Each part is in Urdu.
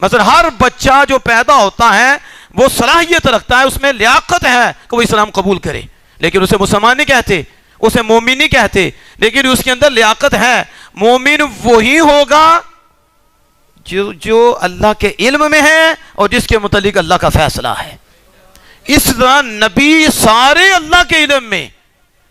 مثلا ہر بچہ جو پیدا ہوتا ہے وہ صلاحیت رکھتا ہے، اس میں لیاقت ہے کہ وہ اسلام قبول کرے، لیکن اسے مسلمان نہیں کہتے، اسے مومن نہیں کہتے، لیکن اس کے اندر لیاقت ہے۔ مومن وہی ہوگا جو اللہ کے علم میں ہے اور جس کے متعلق اللہ کا فیصلہ ہے۔ اس طرح نبی سارے اللہ کے علم میں،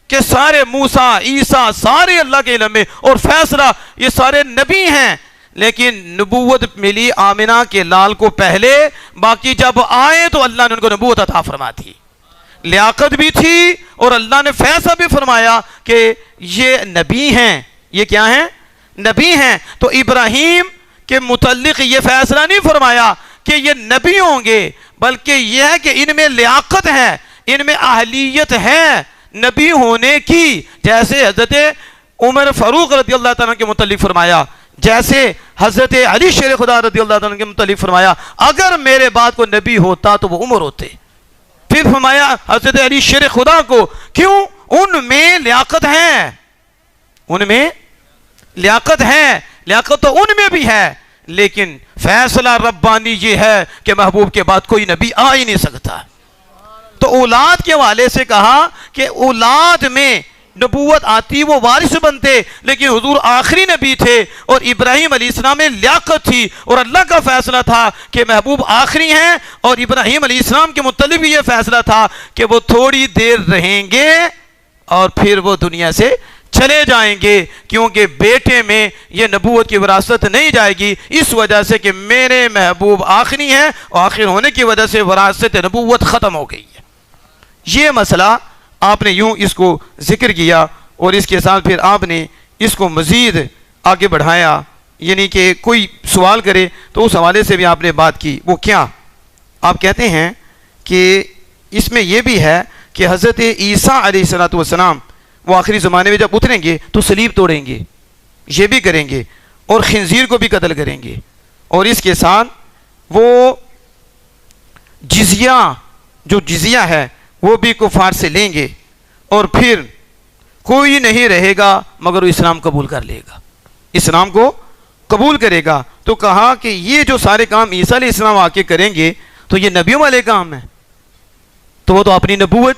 کہ سارے موسیٰ عیسیٰ سارے اللہ کے علم میں، اور فیصلہ یہ سارے نبی ہیں، لیکن نبوت ملی آمنہ کے لال کو پہلے، باقی جب آئے تو اللہ نے ان کو نبوت عطا فرما دی، لیاقت بھی تھی اور اللہ نے فیصلہ بھی فرمایا کہ یہ نبی ہیں۔ یہ کیا ہیں؟ نبی ہیں۔ تو ابراہیم کے متعلق یہ فیصلہ نہیں فرمایا کہ یہ نبی ہوں گے، بلکہ یہ ہے کہ ان میں لیاقت ہے، ان میں اہلیت ہے نبی ہونے کی، جیسے حضرت عمر فاروق رضی اللہ تعالیٰ کے متعلق فرمایا، جیسے حضرت علی شیر خدا رضی اللہ تعالیٰ کے متعلق فرمایا اگر میرے بعد کوئی نبی ہوتا تو وہ عمر ہوتے۔ پھر فرمایا حضرت علی شیر خدا کو، کیوں؟ ان میں لیاقت ہے، ان میں لیاقت ہے، لیاقت تو ان میں بھی ہے، لیکن فیصلہ ربانی یہ ہے کہ محبوب کے بعد کوئی نبی آ ہی نہیں سکتا۔ تو اولاد کے والے سے کہا کہ اولاد میں نبوت آتی وہ وارث بنتے، لیکن حضور آخری نبی تھے اور ابراہیم علیہ السلام میں لیاقت تھی، اور اللہ کا فیصلہ تھا کہ محبوب آخری ہیں، اور ابراہیم علیہ السلام کے متعلق بھی یہ فیصلہ تھا کہ وہ تھوڑی دیر رہیں گے اور پھر وہ دنیا سے چلے جائیں گے، کیونکہ بیٹے میں یہ نبوت کی وراثت نہیں جائے گی، اس وجہ سے کہ میرے محبوب آخری ہیں، اور آخر ہونے کی وجہ سے وراثت نبوت ختم ہو گئی ہے۔ یہ مسئلہ آپ نے یوں اس کو ذکر کیا، اور اس کے ساتھ پھر آپ نے اس کو مزید آگے بڑھایا، یعنی کہ کوئی سوال کرے تو اس حوالے سے بھی آپ نے بات کی۔ وہ کیا؟ آپ کہتے ہیں کہ اس میں یہ بھی ہے کہ حضرت عیسیٰ علیہ السلام وہ آخری زمانے میں جب اتریں گے تو صلیب توڑیں گے، یہ بھی کریں گے، اور خنزیر کو بھی قتل کریں گے، اور اس کے ساتھ وہ جزیہ ہے وہ بھی کفار سے لیں گے، اور پھر کوئی نہیں رہے گا مگر وہ اسلام قبول کر لے گا، اسلام کو قبول کرے گا۔ تو کہا کہ یہ جو سارے کام عیسیٰ علیہ السلام آ کے کریں گے تو یہ نبیوں والے کام ہیں، تو وہ تو اپنی نبوت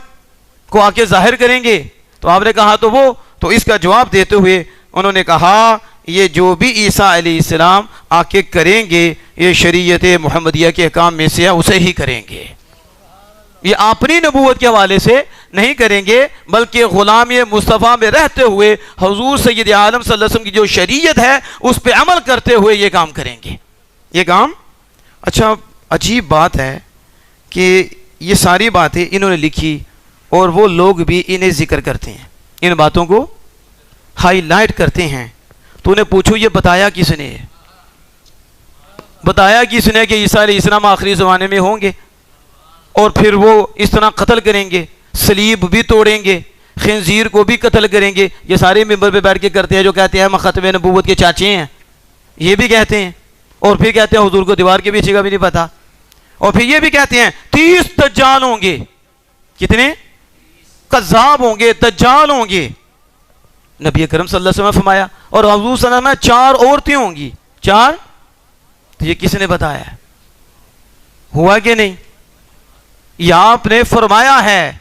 کو آ کے ظاہر کریں گے۔ تو آپ نے کہا تو اس کا جواب دیتے ہوئے انہوں نے کہا یہ جو بھی عیسیٰ علیہ السلام آ کے کریں گے یہ شریعت محمدیہ کے احکام میں سے ہے، اسے ہی کریں گے، یہ اپنی نبوت کے حوالے سے نہیں کریں گے، بلکہ غلامی مصطفیٰ میں رہتے ہوئے حضور سید عالم صلی اللہ علیہ وسلم کی جو شریعت ہے اس پہ عمل کرتے ہوئے یہ کام کریں گے، یہ کام۔ اچھا عجیب بات ہے کہ یہ ساری باتیں انہوں نے لکھی اور وہ لوگ بھی انہیں ذکر کرتے ہیں، ان باتوں کو ہائی لائٹ کرتے ہیں۔ تو انہیں پوچھو یہ بتایا کس نے؟ بتایا کس نے کہ عیسیٰ علیہ السلام آخری زمانے میں ہوں گے اور پھر وہ اس طرح قتل کریں گے، صلیب بھی توڑیں گے، خنزیر کو بھی قتل کریں گے؟ یہ سارے ممبر پہ بیٹھ کے کرتے ہیں جو کہتے ہیں ہم ختم نبوت کے چاچے ہیں، یہ بھی کہتے ہیں، اور پھر کہتے ہیں حضور کو دیوار کے پیچھے کا بھی نہیں پتا، اور پھر یہ بھی کہتے ہیں 30 دجال ہوں گے، کتنے کذاب ہوں گے، دجال ہوں گے۔ نبی کرم صلی اللہ علیہ وسلم فرمایا، اور حضور صلی اللہ علیہ وسلم 4 عورتیں ہوں گی، 4، تو یہ کس نے بتایا ہے؟ ہوا کہ نہیں؟ یہ آپ نے فرمایا ہے،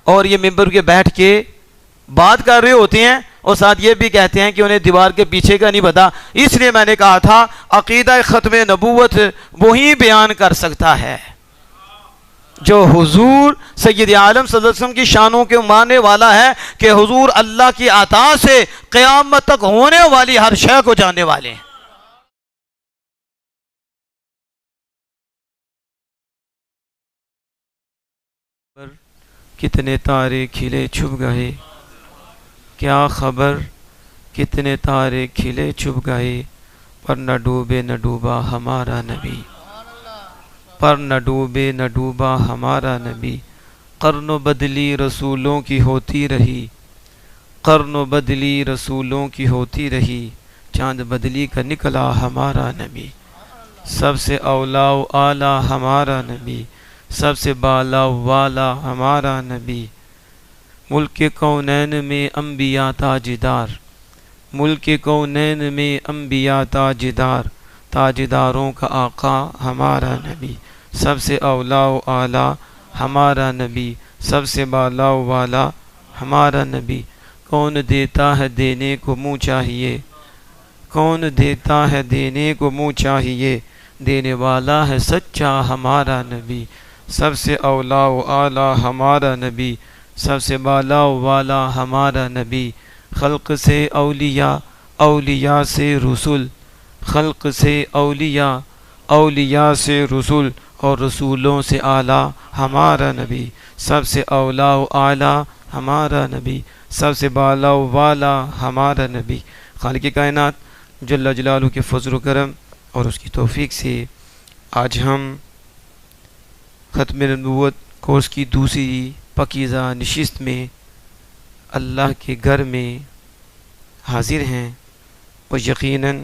اور یہ ممبر کے بیٹھ کے بات کر رہے ہوتے ہیں اور ساتھ یہ بھی کہتے ہیں کہ انہیں دیوار کے پیچھے کا نہیں پتا۔ اس لیے میں نے کہا تھا عقیدہ ختم نبوت وہی بیان کر سکتا ہے جو حضور سید عالم صلی اللہ علیہ وسلم کی شانوں کے ماننے والا ہے، کہ حضور اللہ کی عطا سے قیامت تک ہونے والی ہر شے کو جاننے والے ہیں۔ کتنے تارے کھلے چھپ گئے، کیا خبر کتنے تارے کھلے چھپ گئے، پر نہ ڈوبے نہ ڈوبا ہمارا نبی، پر نہ ڈوبے نہ ڈوبا ہمارا نبی، قرن و بدلی رسولوں کی ہوتی رہی، قرن و بدلی رسولوں کی ہوتی رہی، چاند بدلی کا نکلا ہمارا نبی، سب سے اولا و اعلیٰ ہمارا نبی، سب سے بالا والا ہمارا نبی، ملک کونین میں انبیاء تاجدار، ملک کونین میں انبیاء تاجدار، تاجداروں کا آقا ہمارا نبی، سب سے اولا و اعلیٰ ہمارا نبی، سب سے بالا و والا ہمارا نبی۔ کون دیتا ہے دینے کو منہ چاہیے، کون دیتا ہے دینے کو منہ چاہیے، دینے والا ہے سچا ہمارا نبی، سب سے اولا و اعلیٰ ہمارا نبی، سب سے بالا و والا ہمارا نبی۔ خلق سے اولیاء، اولیاء سے رسول، خلق سے اولیاء، اولیاء سے رسول، اور رسولوں سے اعلیٰ ہمارا نبی، سب سے اولا و اعلیٰ ہمارا نبی، سب سے بالا و والا ہمارا نبی۔ خالق کائنات جل جلالہ کے فضل و کرم اور اس کی توفیق سے آج ہم ختم نبوت کورس کی دوسری پاکیزہ نشست میں اللہ کے گھر میں حاضر ہیں، اور یقیناً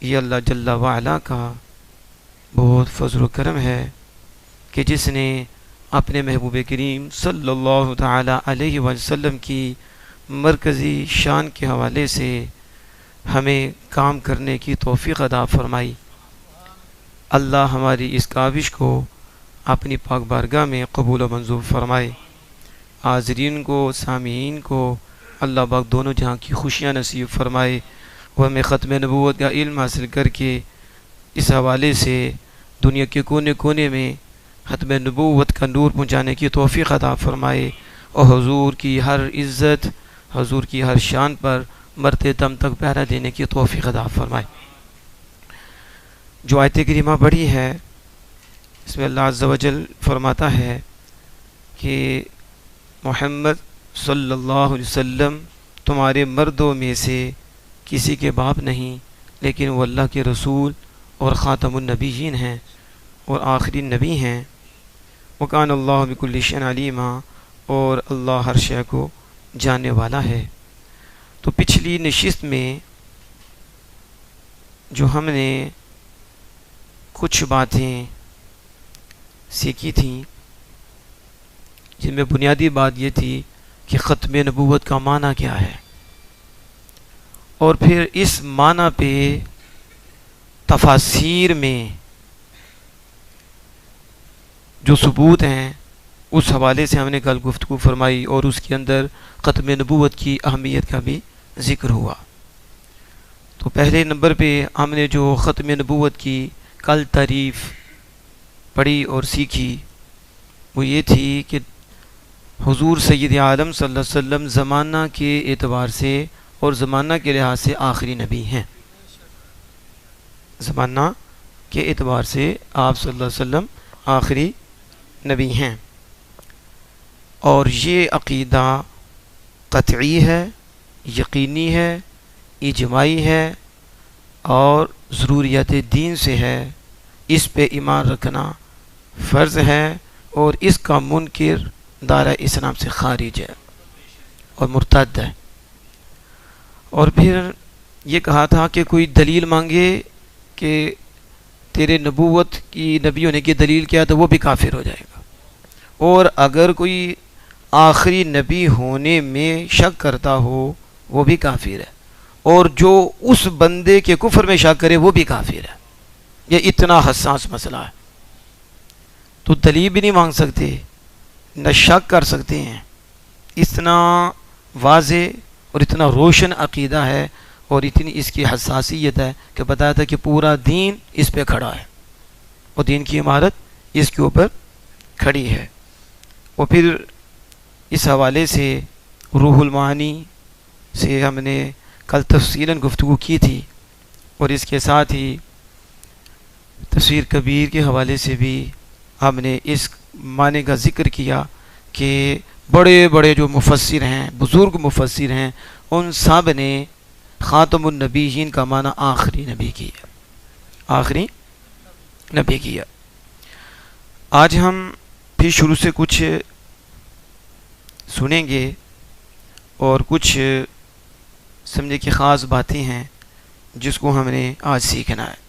یہ اللہ جل وعلا کا بہت فضل و کرم ہے کہ جس نے اپنے محبوب کریم صلی اللہ تعالی علیہ وسلم کی مرکزی شان کے حوالے سے ہمیں کام کرنے کی توفیق عطا فرمائی۔ اللہ ہماری اس کاوش کو اپنی پاک بارگاہ میں قبول و منظور فرمائے۔ حاضرین کو، سامعین کو اللہ پاک دونوں جہاں کی خوشیاں نصیب فرمائے، اور ہمیں ختم نبوت کا علم حاصل کر کے اس حوالے سے دنیا کے کونے کونے میں ختم نبوت کا نور پہنچانے کی توفیق عطا فرمائے، اور حضور کی ہر عزت، حضور کی ہر شان پر مرتے دم تک پہرا دینے کی توفیق عطا فرمائے۔ جو آیت کریمہ پڑھی ہے اس میں اللہ عز و جل فرماتا ہے کہ محمد صلی اللہ علیہ وسلم تمہارے مردوں میں سے کسی کے باپ نہیں، لیکن وہ اللہ کے رسول اور خاتم النبیین ہیں اور آخری نبی ہیں۔ وکان اللہ بکل شیء علیما، اور اللہ ہر شے کو جاننے والا ہے۔ تو پچھلی نشست میں جو ہم نے کچھ باتیں سیکھی تھیں، جن میں بنیادی بات یہ تھی کہ ختم نبوت کا معنی کیا ہے، اور پھر اس معنی پہ تفاسیر میں جو ثبوت ہیں اس حوالے سے ہم نے کل گفتگو فرمائی، اور اس کے اندر ختم نبوت کی اہمیت کا بھی ذکر ہوا۔ تو پہلے نمبر پہ ہم نے جو ختم نبوت کی کل تعریف پڑھی اور سیکھی وہ یہ تھی کہ حضور سید عالم صلی اللہ علیہ وسلم زمانہ کے اعتبار سے اور زمانہ کے لحاظ سے آخری نبی ہیں۔ زمانہ کے اعتبار سے آپ صلی اللہ علیہ وسلم آخری نبی ہیں، اور یہ عقیدہ قطعی ہے، یقینی ہے، اجماعی ہے، اور ضروریات دین سے ہے۔ اس پہ ایمان رکھنا فرض ہے، اور اس کا منکر دائرہ اسلام سے خارج ہے اور مرتد ہے۔ اور پھر یہ کہا تھا کہ کوئی دلیل مانگے کہ تیرے نبوت کی، نبی ہونے کی دلیل کیا، تو وہ بھی کافر ہو جائے گا۔ اور اگر کوئی آخری نبی ہونے میں شک کرتا ہو وہ بھی کافر ہے، اور جو اس بندے کے کفر میں شک کرے وہ بھی کافر ہے۔ یہ اتنا حساس مسئلہ ہے، تو دلیل بھی نہیں مانگ سکتے، نہ شک کر سکتے ہیں۔ اتنا واضح اور اتنا روشن عقیدہ ہے، اور اتنی اس کی حساسیت ہے کہ بتایا تھا کہ پورا دین اس پہ کھڑا ہے، اور دین کی عمارت اس کے اوپر کھڑی ہے۔ اور پھر اس حوالے سے روح المعانی سے ہم نے کل تفصیلاً گفتگو کی تھی، اور اس کے ساتھ ہی تفسیر کبیر کے حوالے سے بھی ہم نے اس معنی کا ذکر کیا کہ بڑے بڑے جو مفسر ہیں، بزرگ مفسر ہیں، ان سب نے خاتم النبیین کا معنی آخری نبی کیا، آخری نبی کیا۔ آج ہم پھر شروع سے کچھ سنیں گے، اور کچھ سمجھے کہ خاص باتیں ہیں جس کو ہم نے آج سیکھنا ہے۔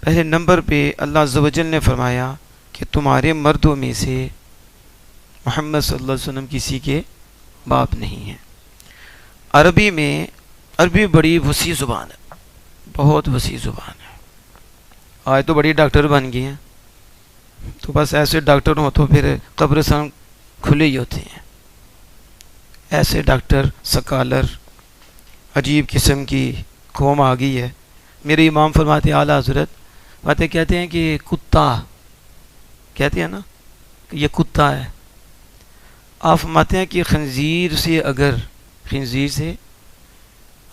پہلے نمبر پہ اللہ عز و جل نے فرمایا کہ تمہارے مردوں میں سے محمد صلی اللہ علیہ وسلم کسی کے باپ نہیں ہیں۔ عربی میں، عربی بڑی وسیع زبان ہے، بہت وسیع زبان ہے. آج تو بڑی ڈاکٹر بن گئی ہیں, تو بس ایسے ڈاکٹر ہوں تو پھر قبرستان کھلے ہی ہوتے ہیں. ایسے ڈاکٹر سکالر عجیب قسم کی قوم آ گئی ہے. میرے امام فرماتے اعلیٰ حضرت باتیں کہتے ہیں کہ کتا کہتے ہیں نا کہ یہ کتا ہے. آپ فرماتے ہیں کہ خنزیر سے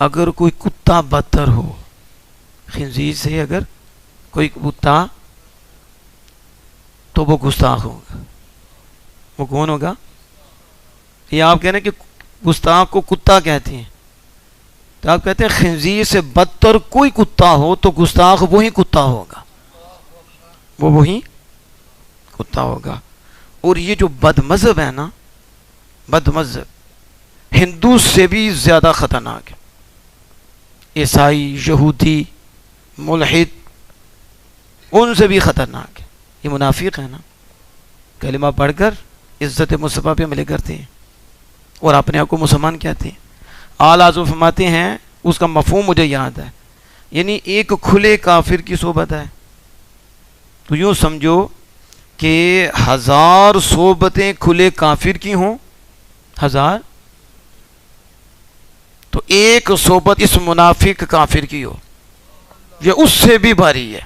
اگر کوئی کتا بدتر ہو, خنزیر سے اگر کوئی کتا, تو وہ گستاخ ہوگا. وہ کون ہوگا؟ یہ آپ کہہ رہے ہیں کہ گستاخ کو کتا کہتے ہیں, تو آپ کہتے ہیں خنزیر سے بدتر کوئی کتا ہو تو گستاخ وہی کتا ہوگا, وہ وہی کتا ہوگا. اور یہ جو بد مذہب ہے نا, بد مذہب ہندو سے بھی زیادہ خطرناک ہے. عیسائی, یہودی, ملحد, ان سے بھی خطرناک ہے. یہ منافق ہے نا, کلمہ پڑھ کر عزت مصطفیٰ پہ عمل کرتے ہیں اور اپنے آپ کو مسلمان کہتے ہیں. اعلیٰ حضرت فرماتے ہیں, اس کا مفہوم مجھے یاد ہے, یعنی ایک کھلے کافر کی صحبت ہے تو یوں سمجھو کہ 1000 صحبتیں کھلے کافر کی ہوں, 1000, تو ایک صحبت اس منافق کافر کی ہو, یہ اس سے بھی بھاری ہے.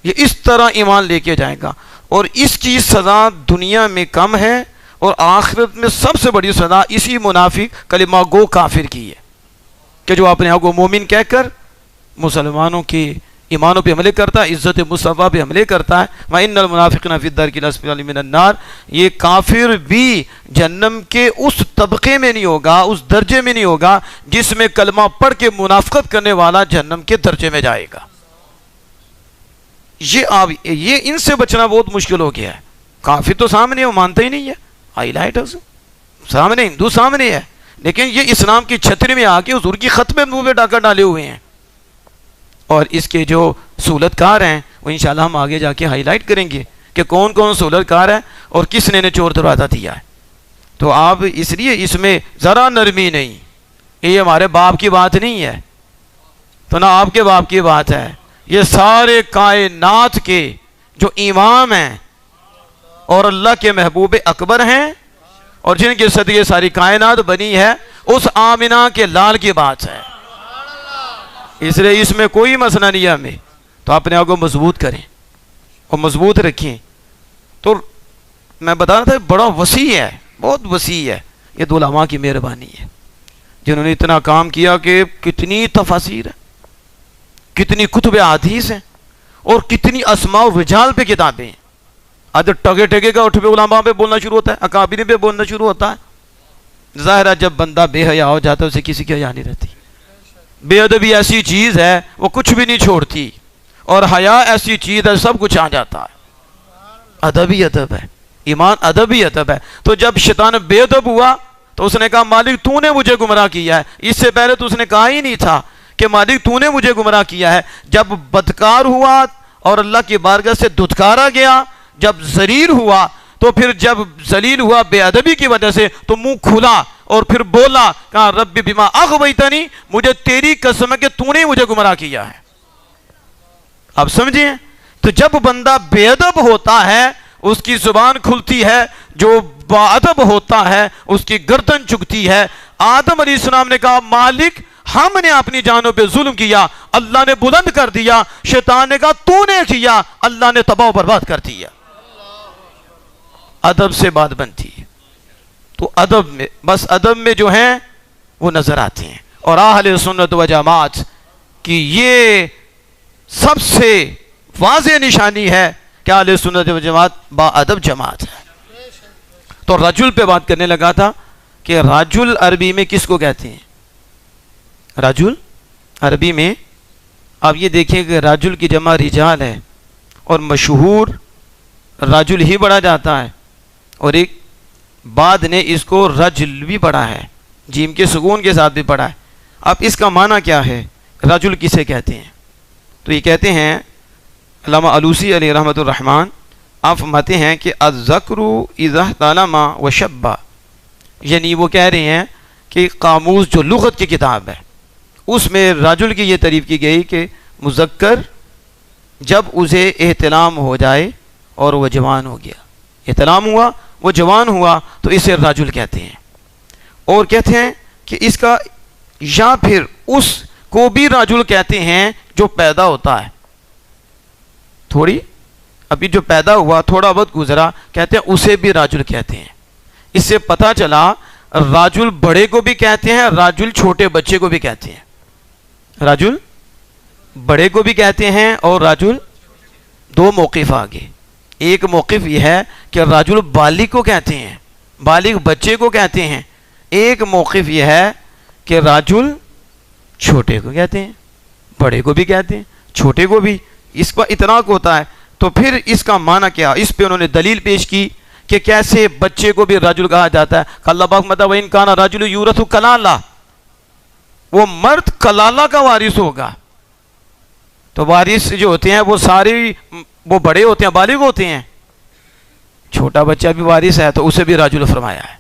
یہ اس طرح ایمان لے کے جائے گا, اور اس کی سزا دنیا میں کم ہے اور آخرت میں سب سے بڑی سزا اسی منافق کلمہ گو کافر کی ہے, کہ جو اپنے آپ کو مومن کہہ کر مسلمانوں کے ایمانوں پہ حملے کرتا ہے, عزت مصطفیٰ پہ حملے کرتا ہے. وَإِنَّ الْمُنَافِقِينَ فِي الدَّرْكِ الْأَسْفَلِ مِنَ النَّارِ, یہ کافر بھی جہنم کے اس طبقے میں نہیں ہوگا, اس درجے میں نہیں ہوگا جس میں کلمہ پڑھ کے منافقت کرنے والا جہنم کے درجے میں جائے گا. یہ ان سے بچنا بہت مشکل ہو گیا ہے. کافر تو سامنے ہے, وہ مانتا ہی نہیں ہے, ہائی لائٹرز سامنے, ہندو سامنے ہے, لیکن یہ اسلام کی چھتری میں آ کے حضور کی خط میں منہ پہ ڈاکہ ڈالے ہوئے ہیں. اور اس کے جو سہولت کار ہیں وہ انشاءاللہ ہم آگے جا کے ہائی لائٹ کریں گے کہ کون کون سہولت کار ہے اور کس نے چور دروازہ دیا ہے. تو آپ اس لیے اس میں ذرا نرمی نہیں, یہ ہمارے باپ کی بات نہیں ہے, تو نہ آپ کے باپ کی بات ہے. یہ سارے کائنات کے جو امام ہیں اور اللہ کے محبوب اکبر ہیں اور جن کے صدقے ساری کائنات بنی ہے, اس آمنہ کے لال کی بات ہے. اس لیے اس میں کوئی مسئلہ نہیں ہے ہمیں. تو اپنے آپ کو مضبوط کریں اور مضبوط رکھیں. تو میں بتا رہا تھا بڑا وسیع ہے, بہت وسیع ہے. یہ دو علماء کی مہربانی ہے جنہوں نے اتنا کام کیا کہ کتنی تفاسیر ہے, کتنی کتب احادیث ہیں, اور کتنی اسماء و رجال پہ کتابیں ہیں. آج ٹگے ٹگے کا اٹھ پہ علماء پہ بولنا شروع ہوتا ہے, اکابرین پہ بولنا شروع ہوتا ہے. ظاہر ہے جب بندہ بے حیا ہو جاتا ہے اسے کسی کی حیا نہیں رہتی. بے ادبی ایسی چیز ہے وہ کچھ بھی نہیں چھوڑتی, اور حیا ایسی چیز ہے سب کچھ آ جاتا ہے. ادب ہی ادب ہے, ایمان ادب ہی ادب ہے. تو جب شیطان بے ادب ہوا تو اس نے کہا مالک تو نے مجھے گمراہ کیا ہے. اس سے پہلے تو اس نے کہا ہی نہیں تھا کہ مالک تو نے مجھے گمراہ کیا ہے. جب بدکار ہوا اور اللہ کی بارگاہ سے دھتکارا گیا, جب ذلیل ہوا, تو پھر جب ذلیل ہوا بے ادبی کی وجہ سے تو منہ کھلا اور پھر بولا, کہا رب بما اغویتنی, مجھے تیری قسم ہے کہ تو نے مجھے گمراہ کیا ہے. آپ سمجھیں, تو جب بندہ بے ادب ہوتا ہے اس کی زبان کھلتی ہے, جو با ادب ہوتا ہے اس کی گردن جھکتی ہے. آدم علیہ السلام نے کہا مالک ہم نے اپنی جانوں پہ ظلم کیا, اللہ نے بلند کر دیا. شیطان نے کہا تو نے کیا, اللہ نے تباہ و برباد کر دیا. ادب سے بات بنتی ہے. تو ادب میں, بس ادب میں جو ہیں وہ نظر آتے ہیں. اور اہل سنت و جماعت کی یہ سب سے واضح نشانی ہے کہ اہل سنت و جماعت با ادب جماعت ہے. تو رجل پہ بات کرنے لگا تھا کہ رجل عربی میں کس کو کہتے ہیں؟ رجل عربی میں آپ یہ دیکھیں کہ رجل کی جمع رجال ہے, اور مشہور رجل ہی پڑھا جاتا ہے, اور ایک بعد نے اس کو رجل بھی پڑھا ہے, جیم کے سکون کے ساتھ بھی پڑھا ہے. اب اس کا معنی کیا ہے, رجل کسے کہتے ہیں؟ تو یہ کہتے ہیں علامہ علوسی علیہ رحمۃ الرحمن, آپ فرماتے ہیں کہ الذکر اذا احتلم وشب, یعنی وہ کہہ رہے ہیں کہ قاموس جو لغت کی کتاب ہے اس میں رجل کی یہ تعریف کی گئی کہ مذکر جب اسے احتلام ہو جائے اور وہ جوان ہو گیا، احتلام ہوا وہ جوان ہوا تو اسے رجل کہتے ہیں، اور کہتے ہیں کہ اس کا یا پھر اس کو بھی رجل کہتے ہیں جو پیدا ہوتا ہے، تھوڑی ابھی جو پیدا ہوا تھوڑا وقت گزرا کہتے ہیں اسے بھی رجل کہتے ہیں۔ اس سے پتہ چلا رجل بڑے کو بھی کہتے ہیں، رجل چھوٹے بچے کو بھی کہتے ہیں، رجل بڑے کو بھی کہتے ہیں اور رجل، دو موقف آگے، ایک موقف یہ ہے کہ رجل بالغ کو کہتے ہیں، بالغ بچے کو کہتے ہیں، ایک موقف یہ ہے کہ رجل چھوٹے کو کہتے ہیں، بڑے کو بھی کہتے ہیں، چھوٹے کو بھی، اس کا اطلاق ہوتا ہے۔ تو پھر اس کا معنی کیا، اس پہ انہوں نے دلیل پیش کی کہ کیسے بچے کو بھی رجل کہا جاتا ہے۔ اللہ پاک مطلب وَإِن كَانَ رَجُلٌ يُورَثُ كَلَالَةً، وہ مرد کلالہ کا وارث ہوگا، تو وارث جو ہوتے ہیں وہ سارے وہ بڑے ہوتے ہیں، بالغ ہوتے ہیں، چھوٹا بچہ بھی وارث ہے تو اسے بھی رجل فرمایا ہے۔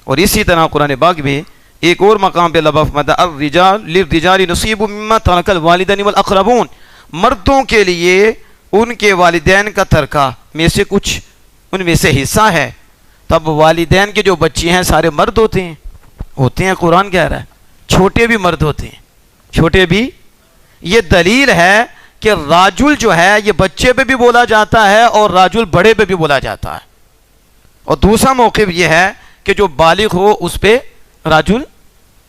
اور اسی طرح قرآن پاک میں ایک اور مقام پہ اللہ پاک فرماتا ہے الرجال للرجال نصیب مما ترک الوالدین والاقربون، مردوں کے لیے ان کے والدین کا ترکہ میں سے کچھ ان میں سے حصہ ہے۔ تب والدین کے جو بچے ہیں سارے مرد ہوتے ہیں، قرآن کہہ رہا ہے چھوٹے بھی مرد ہوتے ہیں، چھوٹے بھی۔ یہ دلیل ہے کہ راجل جو ہے یہ بچے پہ بھی بولا جاتا ہے اور راجل بڑے پہ بھی بولا جاتا ہے۔ اور دوسرا موقف یہ ہے کہ جو بالغ ہو اس پہ راجل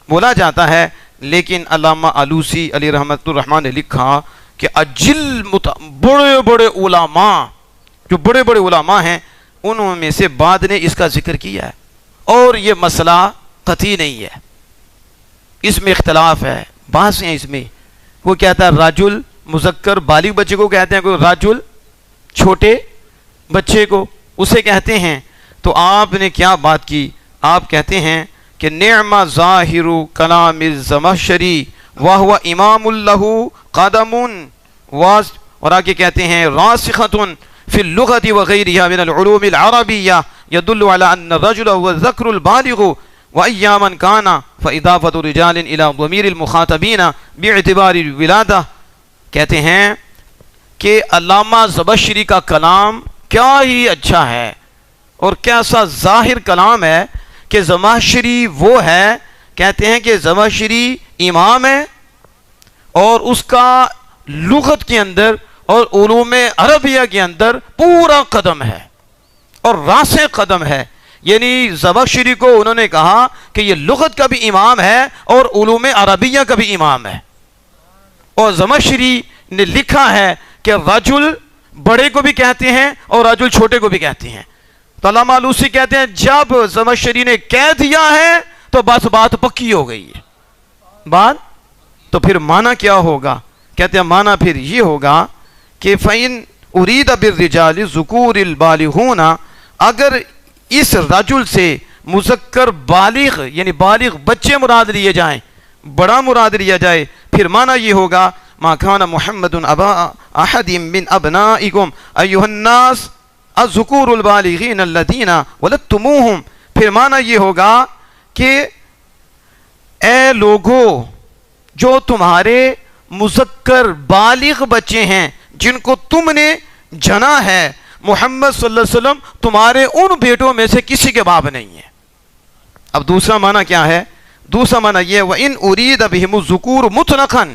بولا جاتا ہے۔ لیکن علامہ آلوسی علیہ رحمۃ الرحمن نے لکھا کہ بڑے بڑے علماء، جو بڑے بڑے علماء ہیں انہوں میں سے بعد نے اس کا ذکر کیا ہے، اور یہ مسئلہ قطعی نہیں ہے، اس میں اختلاف ہے، بحث ہیں اس میں۔ وہ کہتا ہے راجل مذکر بالغ بچے کو کہتے ہیں، کوئی راجل چھوٹے بچے کو اسے کہتے ہیں۔ تو آپ نے کیا بات کی، آپ کہتے ہیں کہ نعم ظاہر کلام الزمخشری وہو امام لہ قدم اور آگے کہتے ہیں راسخۃ فی اللغۃ وغیرها من العلوم العربیہ يدل على ان الرجل هو الذکر البالغ وأياما كان فإضافة الرجال إلى ضمير المخاطبين باعتبار الولادة۔ کہتے ہیں کہ علامہ زمخشری کا کلام کیا ہی اچھا ہے اور کیسا ظاہر کلام ہے کہ زمخشری وہ ہے، کہتے ہیں کہ زمخشری امام ہے اور اس کا لغت کے اندر اور علوم عربیہ کے اندر پورا قدم ہے اور راسخ قدم ہے۔ یعنی زمخشری کو انہوں نے کہا کہ یہ لغت کا بھی امام ہے اور علوم عربیہ کا بھی امام ہے۔ اور زمخشری نے لکھا ہے کہ رجل بڑے کو بھی کہتے ہیں اور رجل چھوٹے کو بھی کہتے ہیں۔ تو علامہ آلوسی کہتے ہیں جب زمخشری نے کہہ دیا ہے تو بس بات پکی ہو گئی ہے، بات تو پھر معنی کیا ہوگا، کہتے ہیں معنی پھر یہ ہوگا کہ فَإِنْ أُرِيدَ بِالرِّجَالِ ذُكُورِ الْبَالِغُونَ، اگر اس رجل سے مذکر بالغ یعنی بالغ بچے مراد لیے جائیں، بڑا مراد لیا جائے، پھر معنی یہ ہوگا ما كان محمد ابا احد من ابنائكم ايها الناس الذكور البالغين الذين ولدتموهم، پھر معنی یہ ہوگا کہ اے لوگو جو تمہارے مذکر بالغ بچے ہیں جن کو تم نے جنا ہے، محمد صلی اللہ علیہ وسلم تمہارے ان بیٹوں میں سے کسی کے باپ نہیں ہے۔ اب دوسرا معنی کیا ہے، دوسرا معنی یہ وَإِنْ أُرِيدَ بِهِمُ الذُّكُورُ مُطْلَقًا،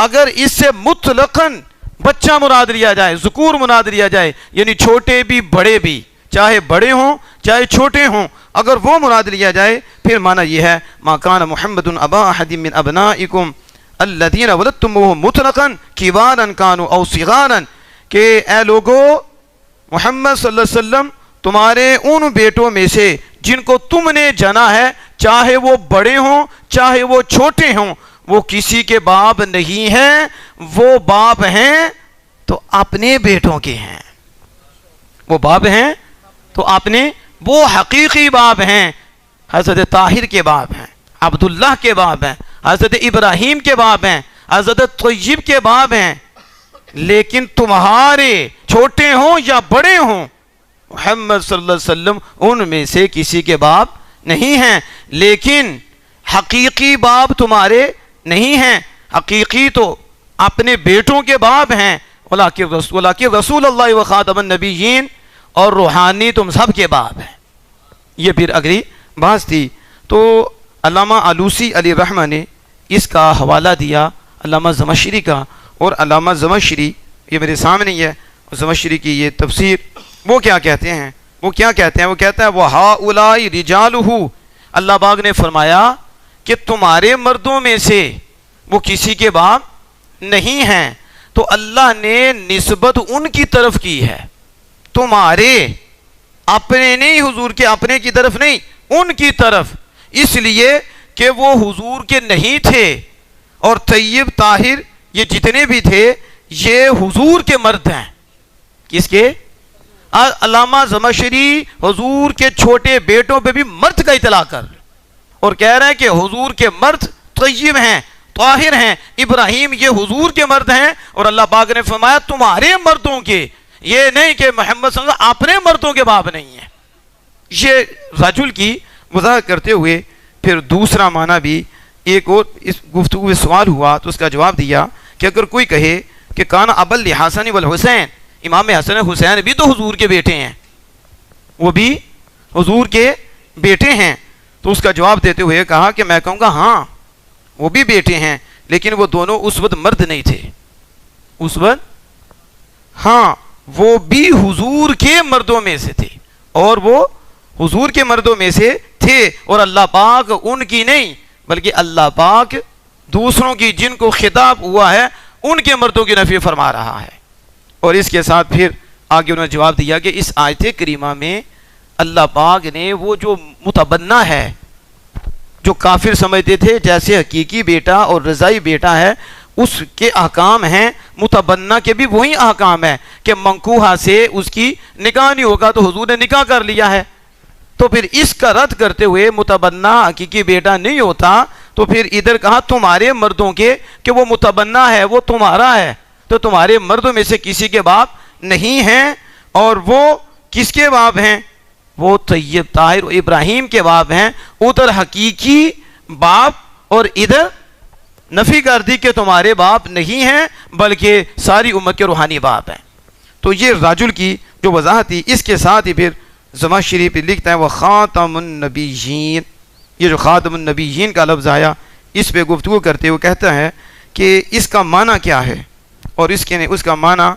اگر اس سے مطلقاً بچہ مراد لیا جائے، ذکور مراد لیا جائے، یعنی چھوٹے بھی بڑے بھی، چاہے بڑے ہوں چاہے چھوٹے ہوں، اگر وہ مراد لیا جائے پھر معنی یہ ہے ما كان محمد ابا احد من ابنائكم الذين ولدتموهم مطلقا كبارا كانوا او صغارا، کہ اے لوگو محمد صلی اللہ علیہ وسلم تمہارے ان بیٹوں میں سے جن کو تم نے جنا ہے، چاہے وہ بڑے ہوں چاہے وہ چھوٹے ہوں، وہ کسی کے باپ نہیں ہیں، وہ باپ ہیں تو اپنے بیٹوں کے ہیں، وہ باپ ہیں تو اپنے، وہ حقیقی باپ ہیں، حضرت طاہر کے باپ ہیں، عبداللہ کے باپ ہیں، حضرت ابراہیم کے باپ ہیں، حضرت طیب کے باپ ہیں، لیکن تمہارے چھوٹے ہوں یا بڑے ہوں محمد صلی اللہ علیہ وسلم ان میں سے کسی کے باپ نہیں ہیں، لیکن حقیقی باپ تمہارے نہیں ہیں، حقیقی تو اپنے بیٹوں کے باپ ہیں، ولیکن رسول اللہ و خاتم النبیین، اور روحانی تم سب کے باپ ہیں۔ یہ پھر اگلی بات تھی۔ تو علامہ آلوسی علیہ الرحمہ نے اس کا حوالہ دیا علامہ زمخشری کا، اور علامہ زمخشری یہ میرے سامنے ہی ہے، زمخشری کی یہ تفسیر، وہ کیا کہتے ہیں، وہ کہتا ہے وَهَؤُلَاءِ رِجَالُهُ، اللہ پاک نے فرمایا کہ تمہارے مردوں میں سے وہ کسی کے باپ نہیں ہیں، تو اللہ نے نسبت ان کی طرف کی ہے، تمہارے، اپنے نہیں، حضور کے اپنے کی طرف نہیں، ان کی طرف، اس لیے کہ وہ حضور کے نہیں تھے، اور طیب طاہر یہ جتنے بھی تھے یہ حضور کے مرد ہیں۔ کس کے؟ علامہ زمخشری حضور کے چھوٹے بیٹوں پہ بھی مرد کا اطلاق کر اور کہہ رہے ہیں کہ حضور کے مرد طیب ہیں، طاہر ہیں، ابراہیم یہ حضور کے مرد ہیں، اور اللہ پاک نے فرمایا تمہارے مردوں کے، یہ نہیں کہ محمد صلی اللہ علیہ وسلم اپنے مردوں کے باپ نہیں ہیں۔ یہ رجل کی وضاحت کرتے ہوئے پھر دوسرا معنی بھی ایک اور اس گفتگو میں سوال ہوا تو اس کا جواب دیا کہ اگر کوئی کہے کہ کان ابا الحسن والحسین، امام حسن حسین بھی تو حضور کے بیٹے ہیں، وہ بھی حضور کے بیٹے ہیں، تو اس کا جواب دیتے ہوئے کہا کہ میں کہوں گا ہاں وہ بھی بیٹے ہیں، لیکن وہ دونوں اس وقت مرد نہیں تھے، اس وقت ہاں وہ بھی حضور کے مردوں میں سے تھے، اور وہ حضور کے مردوں میں سے تھے، اور اللہ پاک ان کی نہیں بلکہ اللہ پاک دوسروں کی جن کو خطاب ہوا ہے ان کے مردوں کی نفی فرما رہا ہے۔ اور اس کے ساتھ پھر آگے انہوں نے جواب دیا کہ اس آیت کریمہ میں اللہ پاک نے وہ جو متبنہ ہے، جو کافر سمجھتے تھے جیسے حقیقی بیٹا اور رضائی بیٹا ہے، اس کے احکام ہیں، متبنہ کے بھی وہی احکام ہے کہ منکوحہ سے اس کی نکاح نہیں ہوگا، تو حضور نے نکاح کر لیا ہے، تو پھر اس کا رد کرتے ہوئے متبنہ حقیقی بیٹا نہیں ہوتا، تو پھر ادھر کہا تمہارے مردوں کے کہ وہ متبنہ ہے، وہ تمہارا ہے، تو تمہارے مردوں میں سے کسی کے باپ نہیں ہیں، اور وہ کس کے باپ ہیں؟ وہ طیب طاہر ابراہیم کے باپ ہیں، ادھر حقیقی باپ اور ادھر نفی کر دی کہ تمہارے باپ نہیں ہیں بلکہ ساری امت کے روحانی باپ ہیں۔ تو یہ رجل کی جو وضاحت تھی، اس کے ساتھ ہی پھر زمخشری پہ لکھتا ہے وہ خاتم النبیین، یہ جو خاتم النبیین کا لفظ آیا اس پہ گفتگو کرتے ہوئے کہتا ہے کہ اس کا معنی کیا ہے، اور اس کا معنی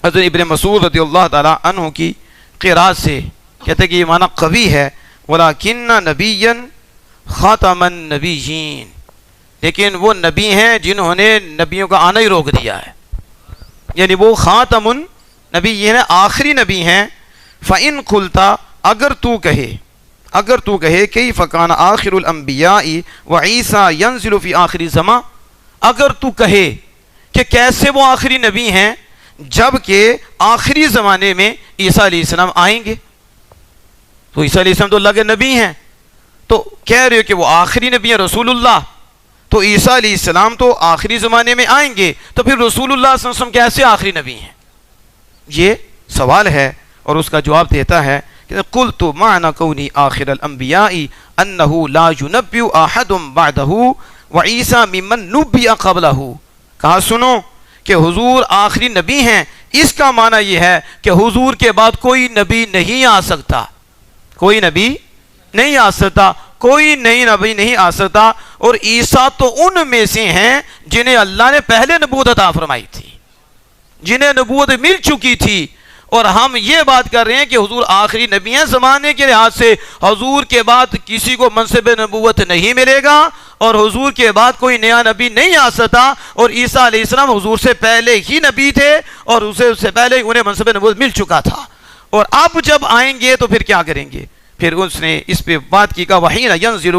حضرت ابن مسعود رضی اللہ تعالیٰ عنہ کی قرات سے کہتے ہیں کہ یہ معنی قوی ہے، وَلَكِنَّ نَبِيًّا خَاتَمَ النَّبِيِّينَ، لیکن وہ نبی ہیں جنہوں نے نبیوں کا آنا ہی روک دیا ہے، یعنی وہ خاتم النبیین آخری نبی ہیں۔ فَإِن قُلْتَ، اگر تو کہے كَيْفَ كَانَ آخر الانبیاء وعیسیٰ ينزل فی آخری زمان، اگر تو کہے کہ کیسے وہ آخری نبی ہیں جبکہ آخری زمانے میں عیسیٰ علیہ السلام آئیں گے، تو عیسیٰ علیہ السلام تو اللہ کے نبی ہیں، تو کہہ رہے ہو کہ وہ آخری نبی ہیں رسول اللہ، تو عیسیٰ علیہ السلام تو آخری زمانے میں آئیں گے، تو پھر رسول اللہ صلی اللہ علیہ وسلم کیسے آخری نبی ہیں؟ یہ سوال ہے، اور اس کا جواب دیتا ہے کہ قلت معنی کونی آخر الانبیاء انہ لا ینبئ احد بعدہ وعیسیٰ ممن نبئ قبلہ، کہا سنو کہ حضور آخری نبی ہیں، اس کا معنی یہ ہے کہ حضور کے بعد کوئی نبی نہیں آ سکتا، کوئی نبی نہیں آ سکتا، کوئی نئی نبی نہیں آ سکتا، اور عیسیٰ تو ان میں سے ہیں جنہیں اللہ نے پہلے نبوت عطا فرمائی تھی، جنہیں نبوت مل چکی تھی، اور ہم یہ بات کر رہے ہیں کہ حضور آخری نبی ہیں۔ زمانے کے لحاظ سے حضور کے بعد کسی کو منصب نبوت نہیں ملے گا، اور حضور کے بعد کوئی نیا نبی نہیں آ سکتا، اور عیسیٰ علیہ السلام حضور سے پہلے ہی نبی تھے، اور اس سے پہلے ہی انہیں منصب نبوت مل چکا تھا، اور اب جب آئیں گے تو پھر کیا کریں گے؟ پھر اس نے اس پہ بات کی، کہا وحین ینزل،